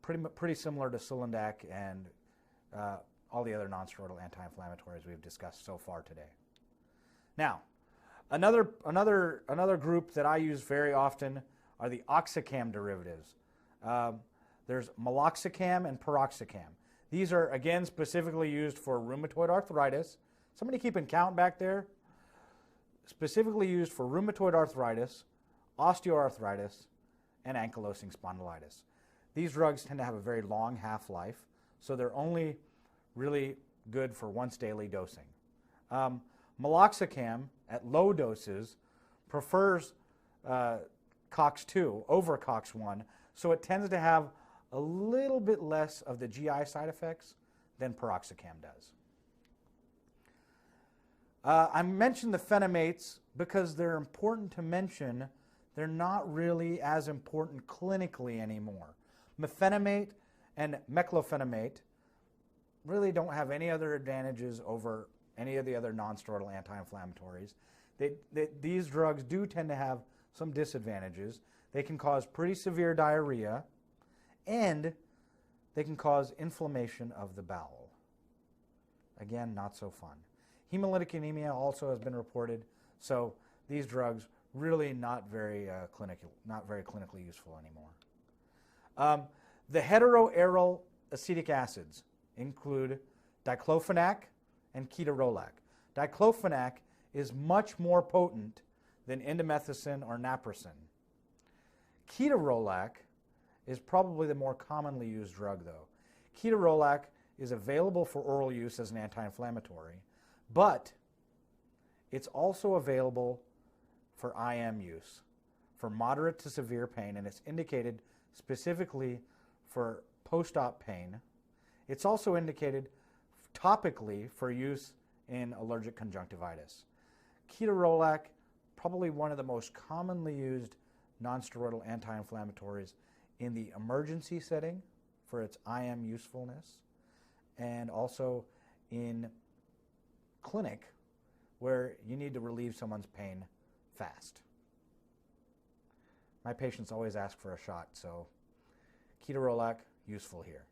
pretty similar to Sulindac and all the other nonsteroidal anti-inflammatories we've discussed so far today. Now, another group that I use very often are the oxycam derivatives. There's meloxicam and peroxicam. These are, again, specifically used for rheumatoid arthritis. Somebody keeping count back there? Specifically used for rheumatoid arthritis, osteoarthritis, and ankylosing spondylitis. These drugs tend to have a very long half-life, so they're only really good for once daily dosing. Meloxicam at low doses prefers COX-2 over COX-1, so it tends to have a little bit less of the GI side effects than piroxicam does. I mentioned the phenamates because they're important to mention. They're not really as important clinically anymore. Mefenamate and meclofenamate really don't have any other advantages over any of the other non-steroidal anti-inflammatories. These drugs do tend to have some disadvantages. They can cause pretty severe diarrhea, and they can cause inflammation of the bowel. Again, not so fun. Hemolytic anemia also has been reported, so these drugs really not very clinically useful anymore. The heteroaryl acetic acids include diclofenac and ketorolac. Diclofenac is much more potent than indomethacin or naproxen. Ketorolac is probably the more commonly used drug, though. Ketorolac is available for oral use as an anti-inflammatory, but it's also available for IM use for moderate to severe pain, and it's indicated specifically for post-op pain. It's also indicated topically for use in allergic conjunctivitis. Ketorolac, probably one of the most commonly used non-steroidal anti-inflammatories in the emergency setting for its IM usefulness, and also in clinic where you need to relieve someone's pain fast. My patients always ask for a shot, so ketorolac, useful here.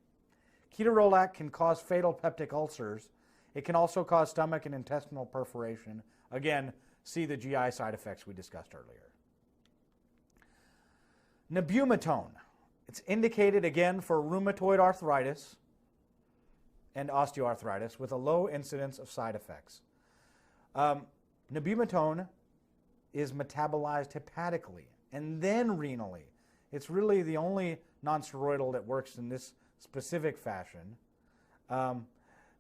Ketorolac can cause fatal peptic ulcers. It can also cause stomach and intestinal perforation. Again, see the GI side effects we discussed earlier. Nabumetone. It's indicated again for rheumatoid arthritis and osteoarthritis with a low incidence of side effects. Nabumetone is metabolized hepatically and then renally. It's really the only non-steroidal that works in this specific fashion.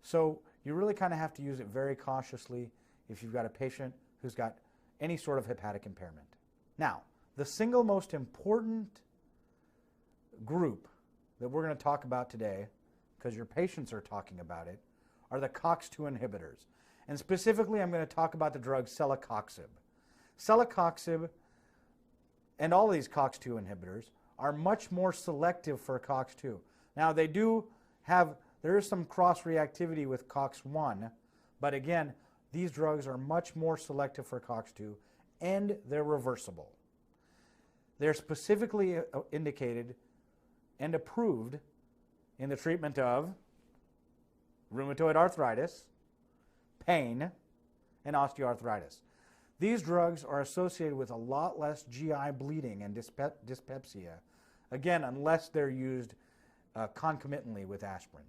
So you really kind of have to use it very cautiously if you've got a patient who's got any sort of hepatic impairment. Now, the single most important group that we're going to talk about today, because your patients are talking about it, are the COX-2 inhibitors. And specifically, I'm going to talk about the drug celecoxib. Celecoxib and all these COX-2 inhibitors are much more selective for COX-2. Now, there is some cross-reactivity with COX-1, but again, these drugs are much more selective for COX-2, and they're reversible. They're specifically indicated and approved in the treatment of rheumatoid arthritis, pain, and osteoarthritis. These drugs are associated with a lot less GI bleeding and dyspepsia, again, unless they're used concomitantly with aspirin.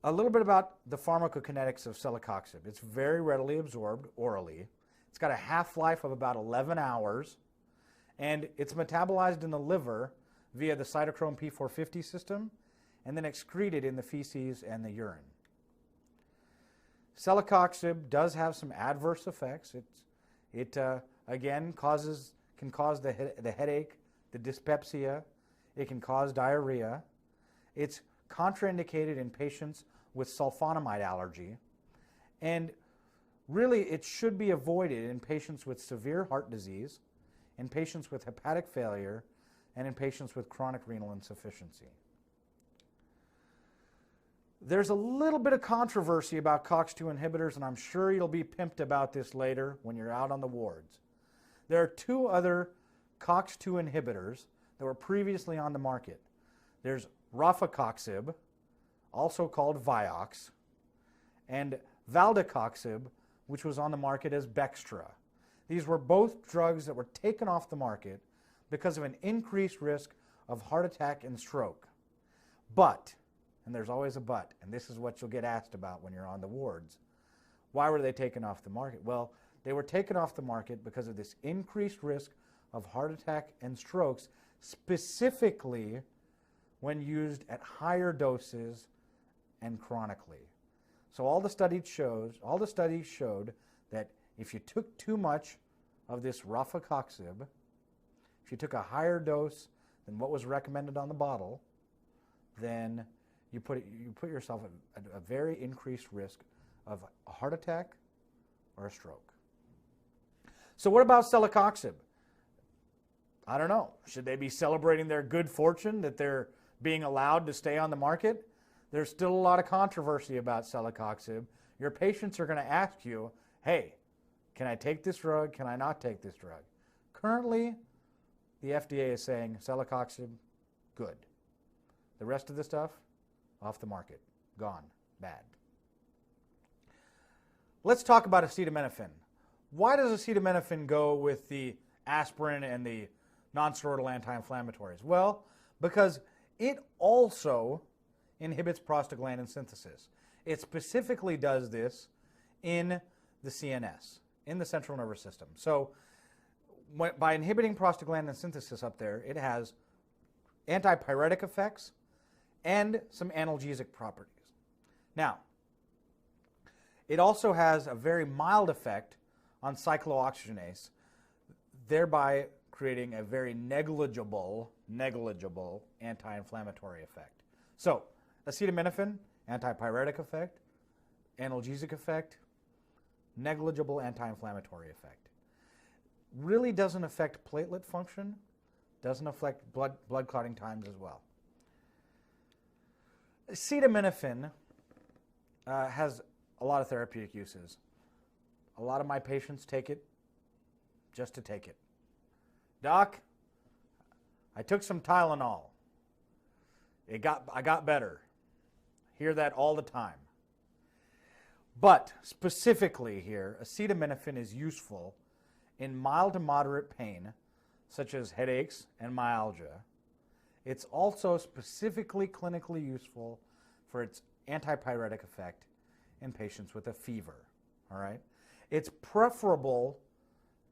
A little bit about the pharmacokinetics of celecoxib. It's very readily absorbed orally. It's got a half-life of about 11 hours, and it's metabolized in the liver via the cytochrome P450 system and then excreted in the feces and the urine. Celecoxib does have some adverse effects. It again can cause the headache, the dyspepsia. It can cause diarrhea. It's contraindicated in patients with sulfonamide allergy, and really it should be avoided in patients with severe heart disease, in patients with hepatic failure, and in patients with chronic renal insufficiency. There's a little bit of controversy about COX-2 inhibitors, and I'm sure you'll be pimped about this later when you're out on the wards. There are two other COX-2 inhibitors that were previously on the market. There's rofecoxib, also called Vioxx, and valdecoxib, which was on the market as Bextra. These were both drugs that were taken off the market because of an increased risk of heart attack and stroke. But and there's always a but, and this is what you'll get asked about when you're on the wards. Why were they taken off the market? Well, they were taken off the market because of this increased risk of heart attack and strokes, specifically when used at higher doses and chronically. So all the studies showed that if you took too much of this rofecoxib, if you took a higher dose than what was recommended on the bottle, then you put yourself at a very increased risk of a heart attack or a stroke. So what about celecoxib? I don't know. Should they be celebrating their good fortune that they're being allowed to stay on the market? There's still a lot of controversy about celecoxib. Your patients are going to ask you, hey, can I take this drug? Can I not take this drug? Currently, the FDA is saying celecoxib, good. The rest of the stuff, off the market, gone, bad. Let's talk about acetaminophen. Why does acetaminophen go with the aspirin and the nonsteroidal anti-inflammatories? Well, because it also inhibits prostaglandin synthesis. It specifically does this in the CNS, in the central nervous system. So by inhibiting prostaglandin synthesis up there, it has antipyretic effects and some analgesic properties. Now, it also has a very mild effect on cyclooxygenase, thereby creating a very negligible anti-inflammatory effect. So, acetaminophen, antipyretic effect, analgesic effect, negligible anti-inflammatory effect. Really doesn't affect platelet function, doesn't affect blood clotting times as well. Acetaminophen has a lot of therapeutic uses. A lot of my patients take it just to take it. Doc, I took some Tylenol. I got better. Hear that all the time. But specifically here, acetaminophen is useful in mild to moderate pain, such as headaches and myalgia. It's also specifically clinically useful for its antipyretic effect in patients with a fever. All right? It's preferable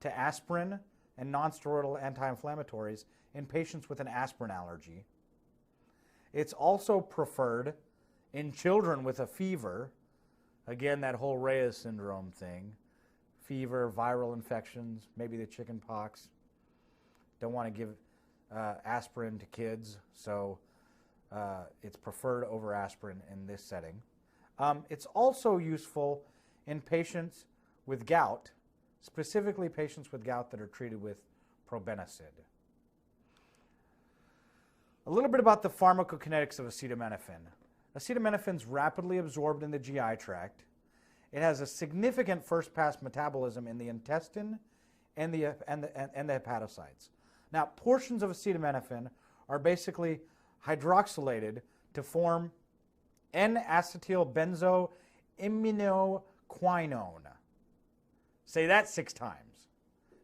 to aspirin and nonsteroidal anti-inflammatories in patients with an aspirin allergy. It's also preferred in children with a fever. Again, that whole Reyes syndrome thing. Fever, viral infections, maybe the chicken pox. Don't want to give aspirin to kids, so it's preferred over aspirin in this setting. It's also useful in patients with gout, specifically patients with gout that are treated with probenecid. A little bit about the pharmacokinetics of acetaminophen. Acetaminophen is rapidly absorbed in the GI tract. It has a significant first-pass metabolism in the intestine and the hepatocytes. Now, portions of acetaminophen are basically hydroxylated to form N-acetyl-benzoiminoquinone. Say that 6 times.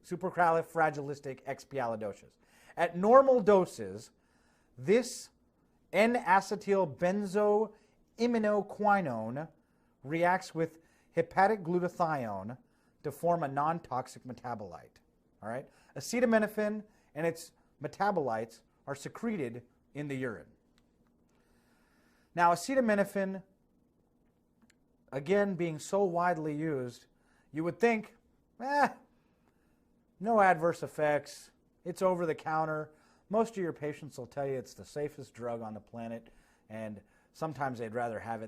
Supercalifragilisticexpialidocious. At normal doses, this N-acetyl-benzoiminoquinone reacts with hepatic glutathione to form a non-toxic metabolite. All right? Acetaminophen and its metabolites are secreted in the urine. Now, acetaminophen, again, being so widely used, you would think, no adverse effects, it's over the counter. Most of your patients will tell you it's the safest drug on the planet, and sometimes they'd rather have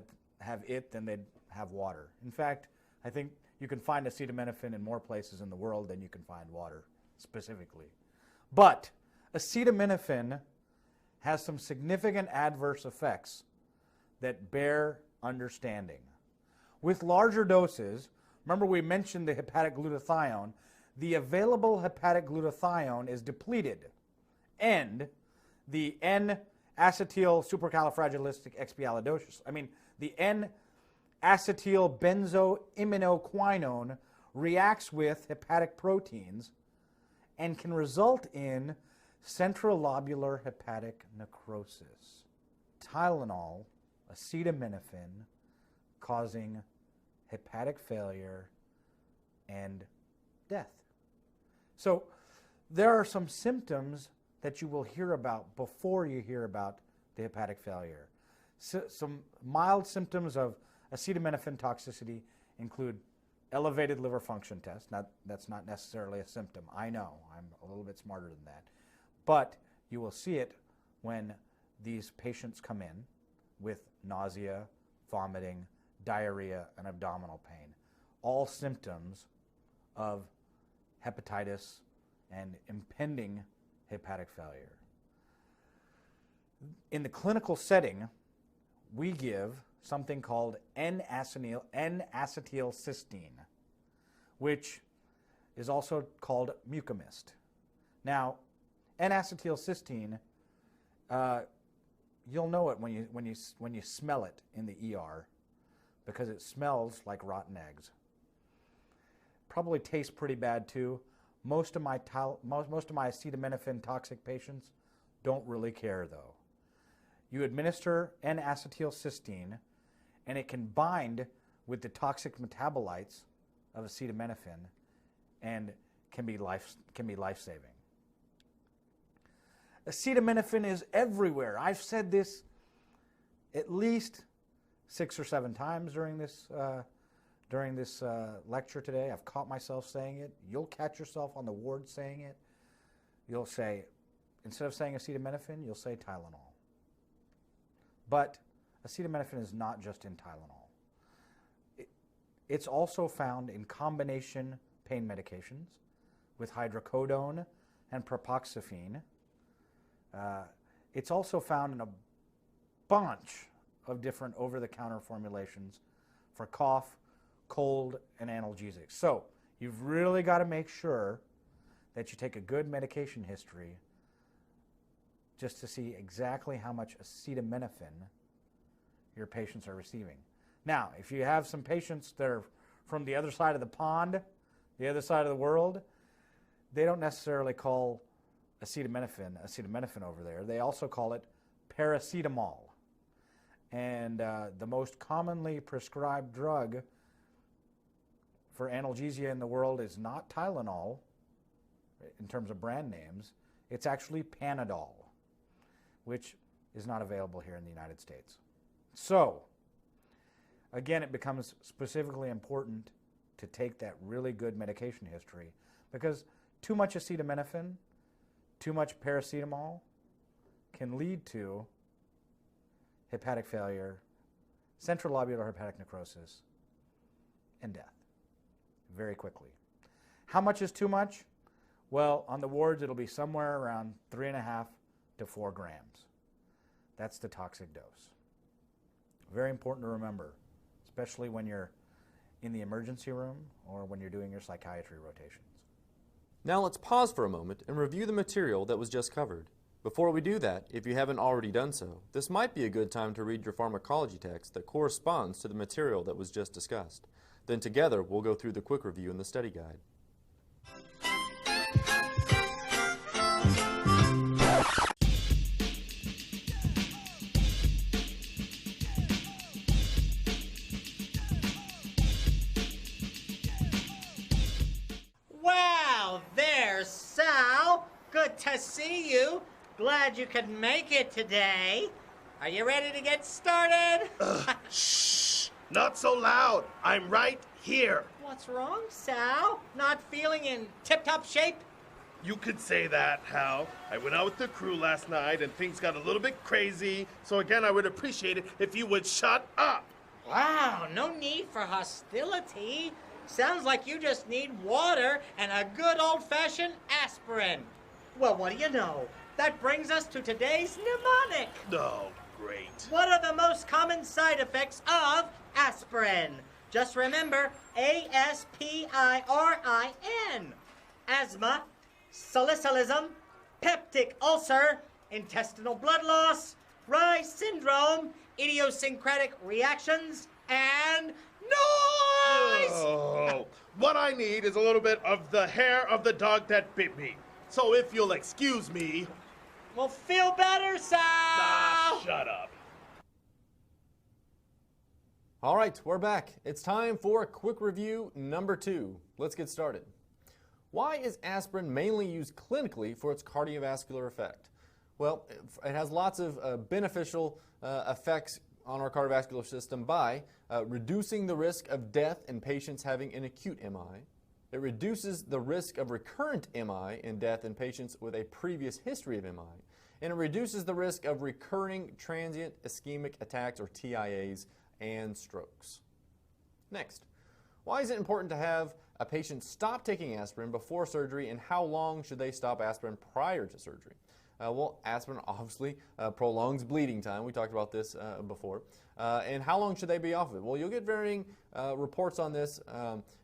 it than they'd have water. In fact, I think you can find acetaminophen in more places in the world than you can find water, specifically. But acetaminophen has some significant adverse effects that bear understanding. With larger doses, remember we mentioned the hepatic glutathione, the available hepatic glutathione is depleted, and the N-acetyl supercalifragilisticexpialidocious, the N-acetyl-benzoiminoquinone reacts with hepatic proteins and can result in central lobular hepatic necrosis. Tylenol acetaminophen causing hepatic failure and death. So there are some symptoms that you will hear about before you hear about the hepatic failure. So, some mild symptoms of acetaminophen toxicity include elevated liver function test. Now, that's not necessarily a symptom. I know, I'm a little bit smarter than that. But you will see it when these patients come in with nausea, vomiting, diarrhea, and abdominal pain. All symptoms of hepatitis and impending hepatic failure. In the clinical setting, we give something called N-acetylcysteine, which is also called Mucomyst. Now, N-acetylcysteine, you'll know it when you smell it in the ER, because it smells like rotten eggs. Probably tastes pretty bad too. Most of my acetaminophen toxic patients don't really care though. You administer N-acetylcysteine, and it can bind with the toxic metabolites of acetaminophen, and can be life-saving. Acetaminophen is everywhere. I've said this at least 6 or 7 times during this lecture today. I've caught myself saying it. You'll catch yourself on the ward saying it. You'll say, instead of saying acetaminophen, you'll say Tylenol. But acetaminophen is not just in Tylenol. It's also found in combination pain medications with hydrocodone and propoxyphene. It's also found in a bunch of different over-the-counter formulations for cough, cold, and analgesics. So you've really got to make sure that you take a good medication history just to see exactly how much acetaminophen your patients are receiving. Now, if you have some patients that are from the other side of the pond, the other side of the world, they don't necessarily call acetaminophen over there. They also call it paracetamol. And the most commonly prescribed drug for analgesia in the world is not Tylenol, in terms of brand names. It's actually Panadol, which is not available here in the United States. So, again, it becomes specifically important to take that really good medication history, because too much acetaminophen, too much paracetamol can lead to hepatic failure, central lobular hepatic necrosis, and death very quickly. How much is too much? Well, on the wards, it'll be somewhere around 3.5 to 4 grams. That's the toxic dose. Very important to remember, especially when you're in the emergency room or when you're doing your psychiatry rotations. Now let's pause for a moment and review the material that was just covered. Before we do that, if you haven't already done so, this might be a good time to read your pharmacology text that corresponds to the material that was just discussed. Then together, we'll go through the quick review in the study guide. Well, there's Sal. Good to see you. Glad you could make it today. Are you ready to get started? Shh! Not so loud. I'm right here. What's wrong, Sal? Not feeling in tip-top shape? You could say that, Hal. I went out with the crew last night and things got a little bit crazy. So again, I would appreciate it if you would shut up. Wow, no need for hostility. Sounds like you just need water and a good old-fashioned aspirin. Well, what do you know? That brings us to today's mnemonic. Oh, great. What are the most common side effects of aspirin? Just remember, A-S-P-I-R-I-N. Asthma, salicylism, peptic ulcer, intestinal blood loss, Rye syndrome, idiosyncratic reactions, and noise! Oh, what I need is a little bit of the hair of the dog that bit me. So if you'll excuse me... Well, feel better, Sal! Ah, shut up. All right, we're back. It's time for a quick review number 2. Let's get started. Why is aspirin mainly used clinically for its cardiovascular effect? Well, it has lots of beneficial effects on our cardiovascular system by reducing the risk of death in patients having an acute MI. It reduces the risk of recurrent MI and death in patients with a previous history of MI. And it reduces the risk of recurring transient ischemic attacks, or TIAs, and strokes. Next, why is it important to have a patient stop taking aspirin before surgery, and how long should they stop aspirin prior to surgery? Well, aspirin obviously prolongs bleeding time. We talked about this before. And how long should they be off of it? Well, you'll get varying reports on this.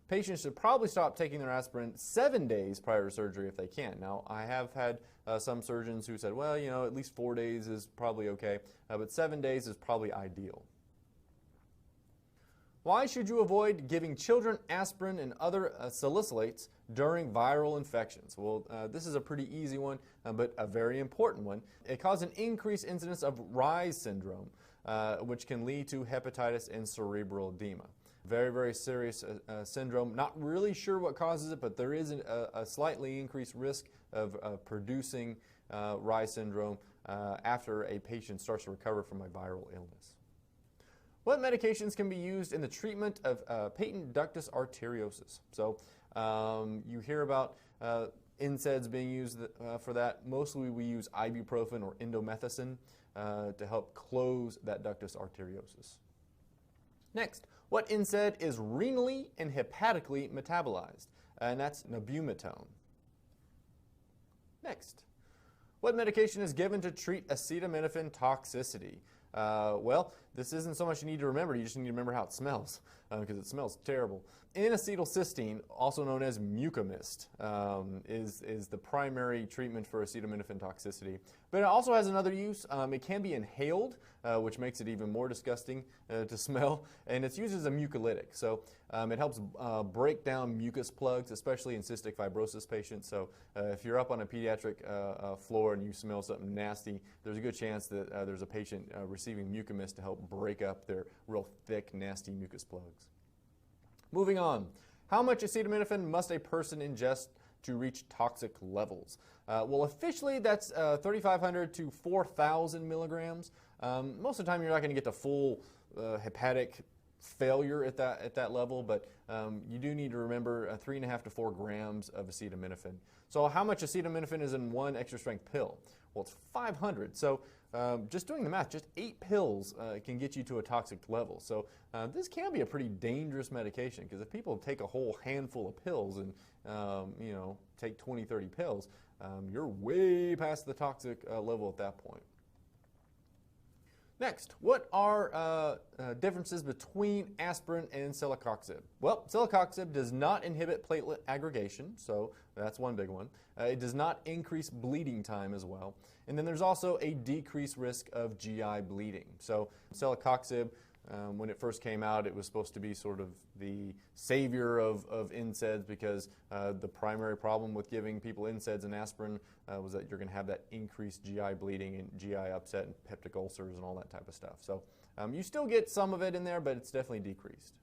Patients should probably stop taking their aspirin 7 days prior to surgery if they can. Now, I have had some surgeons who said, well, you know, at least 4 days is probably okay, but 7 days is probably ideal. Why should you avoid giving children aspirin and other salicylates during viral infections? Well, this is a pretty easy one, but a very important one. It causes an increased incidence of Reye's syndrome, which can lead to hepatitis and cerebral edema. Very, very serious syndrome. Not really sure what causes it, but there is a slightly increased risk of producing Reye's syndrome after a patient starts to recover from a viral illness. What medications can be used in the treatment of patent ductus arteriosus? So you hear about NSAIDs being used for that. Mostly we use ibuprofen or indomethacin to help close that ductus arteriosus. Next, what NSAID is renally and hepatically metabolized? And that's nabumetone. Next, what medication is given to treat acetaminophen toxicity? Well, this isn't so much you need to remember, you just need to remember how it smells, because it smells terrible. N-acetylcysteine, also known as Mucomyst, is the primary treatment for acetaminophen toxicity. But it also has another use. It can be inhaled, which makes it even more disgusting to smell, and it's used as a mucolytic. So it helps break down mucus plugs, especially in cystic fibrosis patients. So if you're up on a pediatric floor and you smell something nasty, there's a good chance that there's a patient receiving Mucomyst to help break up their real thick, nasty mucus plugs. Moving on, how much acetaminophen must a person ingest to reach toxic levels? Well, officially that's 3,500 to 4,000 milligrams. Most of the time you're not going to get to full hepatic failure at that level, but you do need to remember 3.5 to 4 grams of acetaminophen. So how much acetaminophen is in one extra strength pill? Well, it's 500. So just doing the math, just 8 pills can get you to a toxic level. So this can be a pretty dangerous medication, because if people take a whole handful of pills and you know, take 20, 30 pills, you're way past the toxic level at that point. Next, what are differences between aspirin and celecoxib? Well, celecoxib does not inhibit platelet aggregation, so that's one big one. It does not increase bleeding time as well. And then there's also a decreased risk of GI bleeding. So celecoxib, when it first came out, it was supposed to be sort of the savior of NSAIDs, because the primary problem with giving people NSAIDs and aspirin was that you're going to have that increased GI bleeding and GI upset and peptic ulcers and all that type of stuff. So you still get some of it in there, but it's definitely decreased.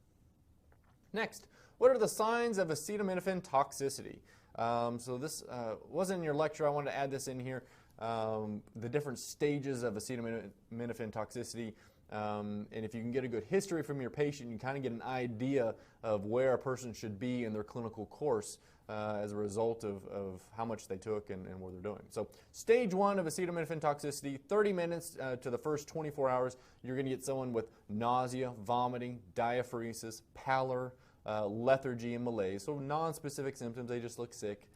Next, what are the signs of acetaminophen toxicity? So this wasn't in your lecture. I wanted to add this in here. The different stages of acetaminophen toxicity. And if you can get a good history from your patient, you kind of get an idea of where a person should be in their clinical course as a result of how much they took and what they're doing. So stage 1 of acetaminophen toxicity, 30 minutes to the first 24 hours, you're going to get someone with nausea, vomiting, diaphoresis, pallor, lethargy, and malaise. So non-specific symptoms, they just look sick.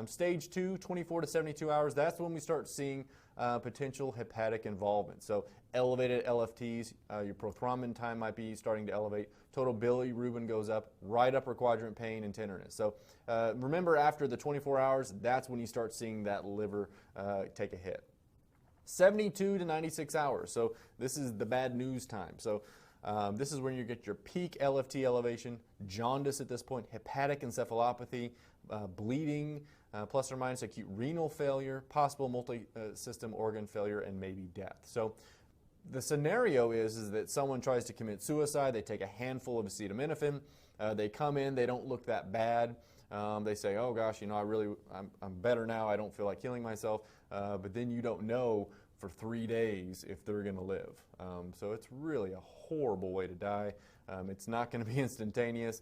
Stage 2, 24 to 72 hours, that's when we start seeing potential hepatic involvement. So elevated LFTs, your prothrombin time might be starting to elevate, total bilirubin goes up, right upper quadrant pain and tenderness. So remember, after the 24 hours, that's when you start seeing that liver take a hit. 72 to 96 hours, so this is the bad news time. So this is when you get your peak LFT elevation, jaundice at this point, hepatic encephalopathy, bleeding, plus or minus acute renal failure, possible multi-system organ failure, and maybe death. So the scenario is that someone tries to commit suicide. They take a handful of acetaminophen. They come in. They don't look that bad. They say, oh gosh, I'm better now. I don't feel like killing myself. But then you don't know for 3 days if they're going to live. So it's really a horrible way to die. It's not going to be instantaneous.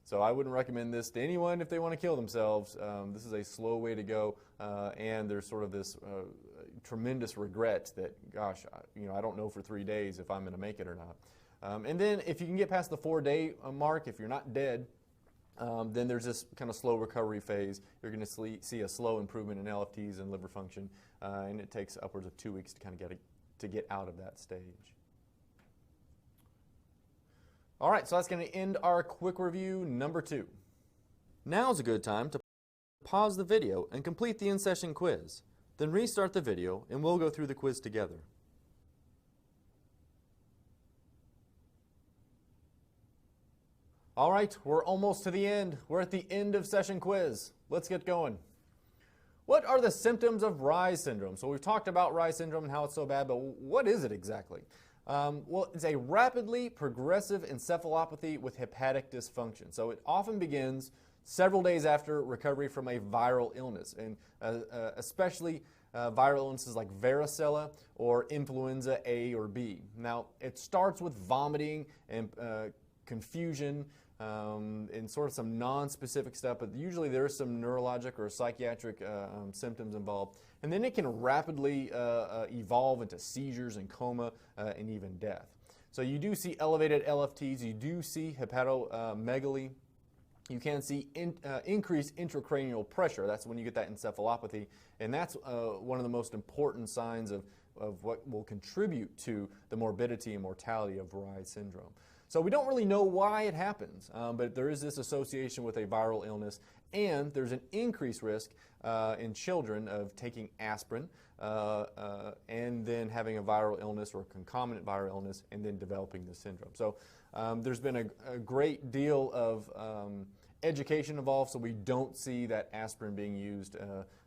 So I wouldn't recommend this to anyone if they want to kill themselves. This is a slow way to go, and there's sort of this tremendous regret that, gosh, I don't know for 3 days if I'm going to make it or not. And then if you can get past the 4-day mark, if you're not dead, then there's this kind of slow recovery phase. You're going to see a slow improvement in LFTs and liver function, and it takes upwards of 2 weeks to kind of get out of that stage. All right, so that's going to end our quick review number 2. Now's a good time to pause the video and complete the in-session quiz. Then restart the video and we'll go through the quiz together. All right, we're almost to the end. We're at the end of session quiz. Let's get going. What are the symptoms of Reye's syndrome? So we've talked about Reye's syndrome and how it's so bad, but what is it exactly? Well, it's a rapidly progressive encephalopathy with hepatic dysfunction. So it often begins several days after recovery from a viral illness, and especially viral illnesses like varicella or influenza A or B. Now, it starts with vomiting and confusion and sort of some non-specific stuff, but usually there is some neurologic or psychiatric symptoms involved. And then it can rapidly evolve into seizures and coma and even death. So you do see elevated LFTs, you do see hepatomegaly, you can see increased intracranial pressure. That's when you get that encephalopathy, and that's one of the most important signs of what will contribute to the morbidity and mortality of Reye's syndrome. So we don't really know why it happens, but there is this association with a viral illness, and there's an increased risk in children of taking aspirin and then having a viral illness or a concomitant viral illness and then developing the syndrome. So there's been a great deal of education involved, so we don't see that aspirin being used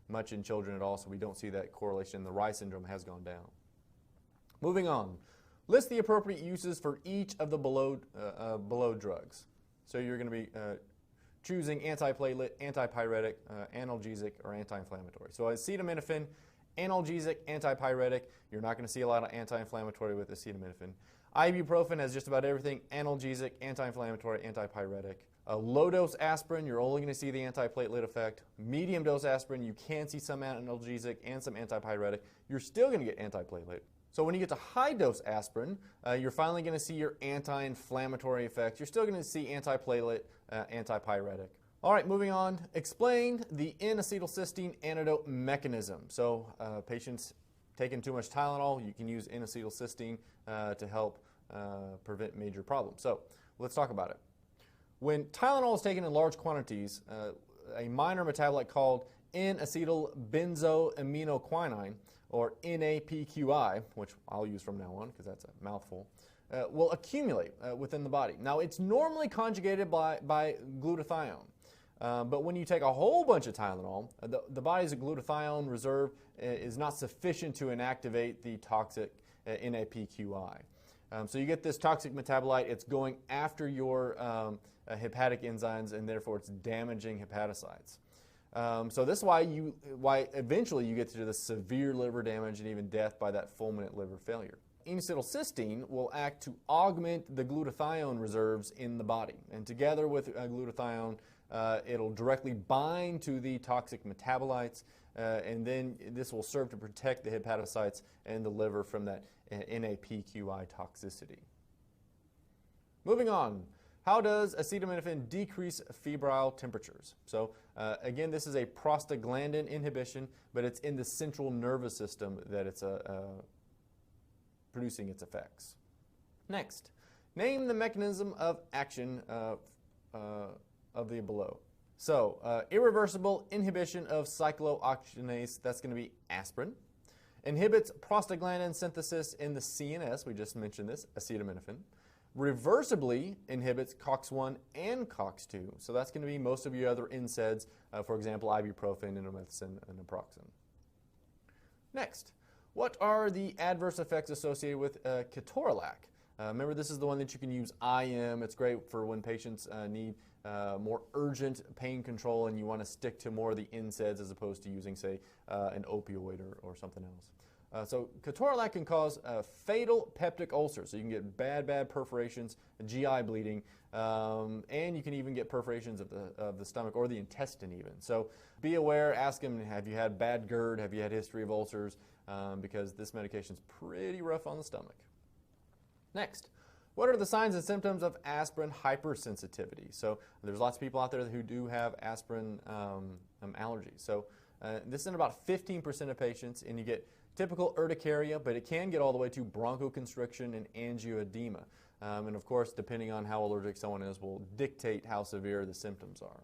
much in children at all, so we don't see that correlation. The Reye's syndrome has gone down. Moving on. List the appropriate uses for each of the below drugs. So you're going to be choosing antiplatelet, antipyretic, analgesic, or anti-inflammatory. So acetaminophen, analgesic, antipyretic. You're not going to see a lot of anti-inflammatory with acetaminophen. Ibuprofen has just about everything: analgesic, anti-inflammatory, antipyretic. Low-dose aspirin, you're only going to see the antiplatelet effect. Medium-dose aspirin, you can see some analgesic and some antipyretic. You're still going to get antiplatelet. So when you get to high-dose aspirin, you're finally going to see your anti-inflammatory effects. You're still going to see antiplatelet, antipyretic. All right, moving on. Explain the N-acetylcysteine antidote mechanism. So patients taking too much Tylenol, you can use N-acetylcysteine to help prevent major problems. So let's talk about it. When Tylenol is taken in large quantities, a minor metabolite called N-acetylbenzoaminoquinine, or NAPQI, which I'll use from now on because that's a mouthful, will accumulate within the body. Now, it's normally conjugated by glutathione, but when you take a whole bunch of Tylenol, the body's glutathione reserve is not sufficient to inactivate the toxic NAPQI. So you get this toxic metabolite. It's going after your hepatic enzymes, and therefore it's damaging hepatocytes. So this is why eventually you get to the severe liver damage and even death by that fulminant liver failure. N-acetylcysteine will act to augment the glutathione reserves in the body, and together with glutathione, it'll directly bind to the toxic metabolites, and then this will serve to protect the hepatocytes and the liver from that NAPQI toxicity. Moving on. How does acetaminophen decrease febrile temperatures? So again, this is a prostaglandin inhibition, but it's in the central nervous system that it's producing its effects. Next, name the mechanism of action of the below. So irreversible inhibition of cyclooxygenase, that's going to be aspirin. Inhibits prostaglandin synthesis in the CNS, we just mentioned this, acetaminophen. Reversibly inhibits COX-1 and COX-2. So that's going to be most of your other NSAIDs, for example, ibuprofen, indomethacin, and naproxen. Next, What are the adverse effects associated with ketorolac? Remember, this is the one that you can use IM. It's great for when patients need more urgent pain control and you want to stick to more of the NSAIDs as opposed to using, say, an opioid or something else. So ketorolac can cause fatal peptic ulcers. So you can get bad perforations, GI bleeding, and you can even get perforations of the stomach or the intestine even. So be aware, ask them, have you had bad GERD? Have you had history of ulcers? Because this medication is pretty rough on the stomach. Next, what are the signs and symptoms of aspirin hypersensitivity? So there's lots of people out there who do have aspirin allergies. So this is in about 15% of patients, and you get typical urticaria, but it can get all the way to bronchoconstriction and angioedema. And of course, depending on how allergic someone is, will dictate how severe the symptoms are.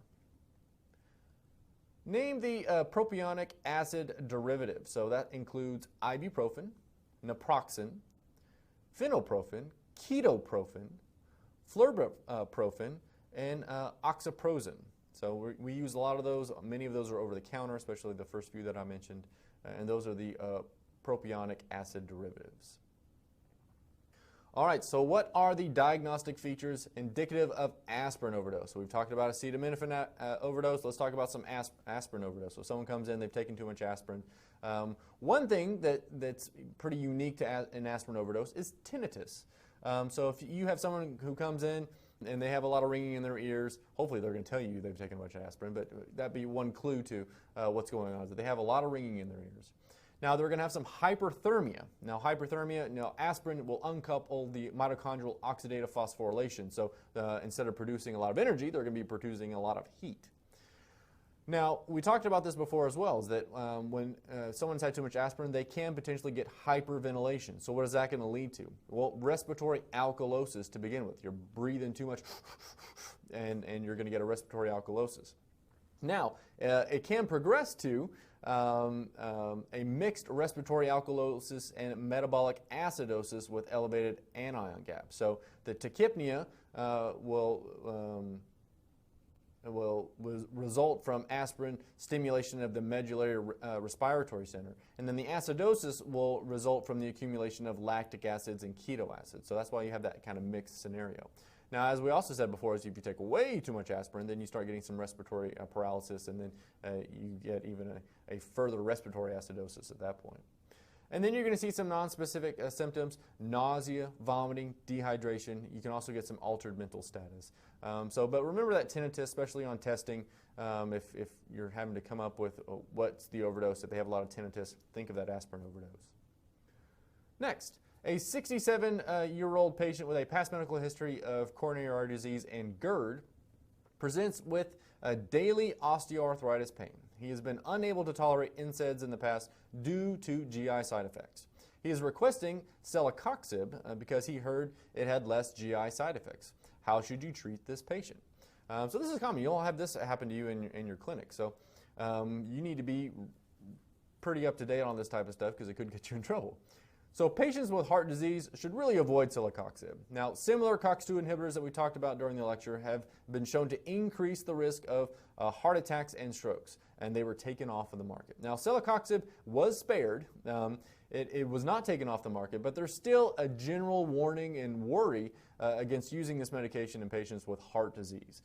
Name the propionic acid derivative. So that includes ibuprofen, naproxen, phenoprofen, ketoprofen, flurbiprofen, and oxaprozin. So we use a lot of those. Many of those are over the counter, especially the first few that I mentioned. And those are the propionic acid derivatives. All right, so what are the diagnostic features indicative of aspirin overdose? So we've talked about acetaminophen overdose. Let's talk about some aspirin overdose. So someone comes in, they've taken too much aspirin. One thing that's pretty unique to an aspirin overdose is tinnitus. So if you have someone who comes in and they have a lot of ringing in their ears, hopefully they're going to tell you they've taken a bunch of aspirin, but that'd be one clue to what's going on, is that they have a lot of ringing in their ears. Now they're going to have some hyperthermia. Now aspirin will uncouple the mitochondrial oxidative phosphorylation. So instead of producing a lot of energy, they're going to be producing a lot of heat. Now, we talked about this before as well, is that when someone's had too much aspirin, they can potentially get hyperventilation. So what is that going to lead to? Well, respiratory alkalosis to begin with. You're breathing too much and you're going to get a respiratory alkalosis. Now, it can progress to a mixed respiratory alkalosis and metabolic acidosis with elevated anion gap. So the tachypnea will result from aspirin stimulation of the medullary respiratory center. And then the acidosis will result from the accumulation of lactic acids and keto acids. So that's why you have that kind of mixed scenario. Now, as we also said before, is if you take way too much aspirin, then you start getting some respiratory paralysis, and then you get even a further respiratory acidosis at that point. And then you're going to see some nonspecific symptoms: nausea, vomiting, dehydration. You can also get some altered mental status. But remember that tinnitus, especially on testing, if you're having to come up with what's the overdose, if they have a lot of tinnitus, think of that aspirin overdose. Next, a 67-year-old patient with a past medical history of coronary artery disease and GERD presents with a daily osteoarthritis pain. He has been unable to tolerate NSAIDs in the past due to GI side effects. He is requesting celecoxib because he heard it had less GI side effects. How should you treat this patient? So this is common. You'll have this happen to you in your clinic. So you need to be pretty up to date on this type of stuff because it could get you in trouble. So patients with heart disease should really avoid celecoxib. Now, similar COX-2 inhibitors that we talked about during the lecture have been shown to increase the risk of heart attacks and strokes, and they were taken off of the market. Now, celecoxib was spared. It was not taken off the market, but there's still a general warning and worry against using this medication in patients with heart disease.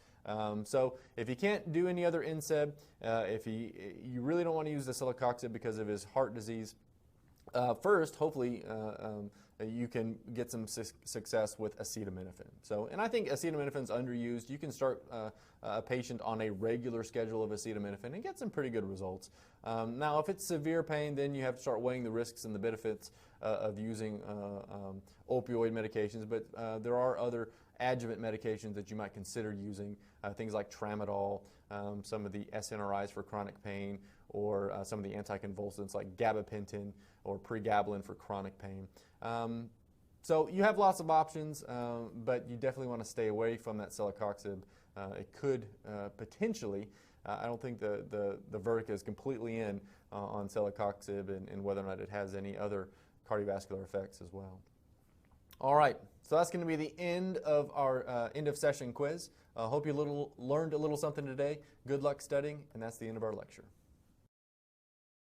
So if you can't do any other NSAID, if you really don't want to use the celecoxib because of his heart disease, first, hopefully, you can get some success with acetaminophen. And I think acetaminophen is underused. You can start a patient on a regular schedule of acetaminophen and get some pretty good results. Now, if it's severe pain, then you have to start weighing the risks and the benefits of using opioid medications. But there are other adjuvant medications that you might consider using, things like tramadol, some of the SNRIs for chronic pain, or some of the anticonvulsants like gabapentin or pregabalin for chronic pain. So you have lots of options, but you definitely want to stay away from that celecoxib. It could potentially, I don't think the verdict is completely in on celecoxib and whether or not it has any other cardiovascular effects as well. All right, so that's going to be the end of our end of session quiz. Hope you learned a little something today. Good luck studying, and that's the end of our lecture.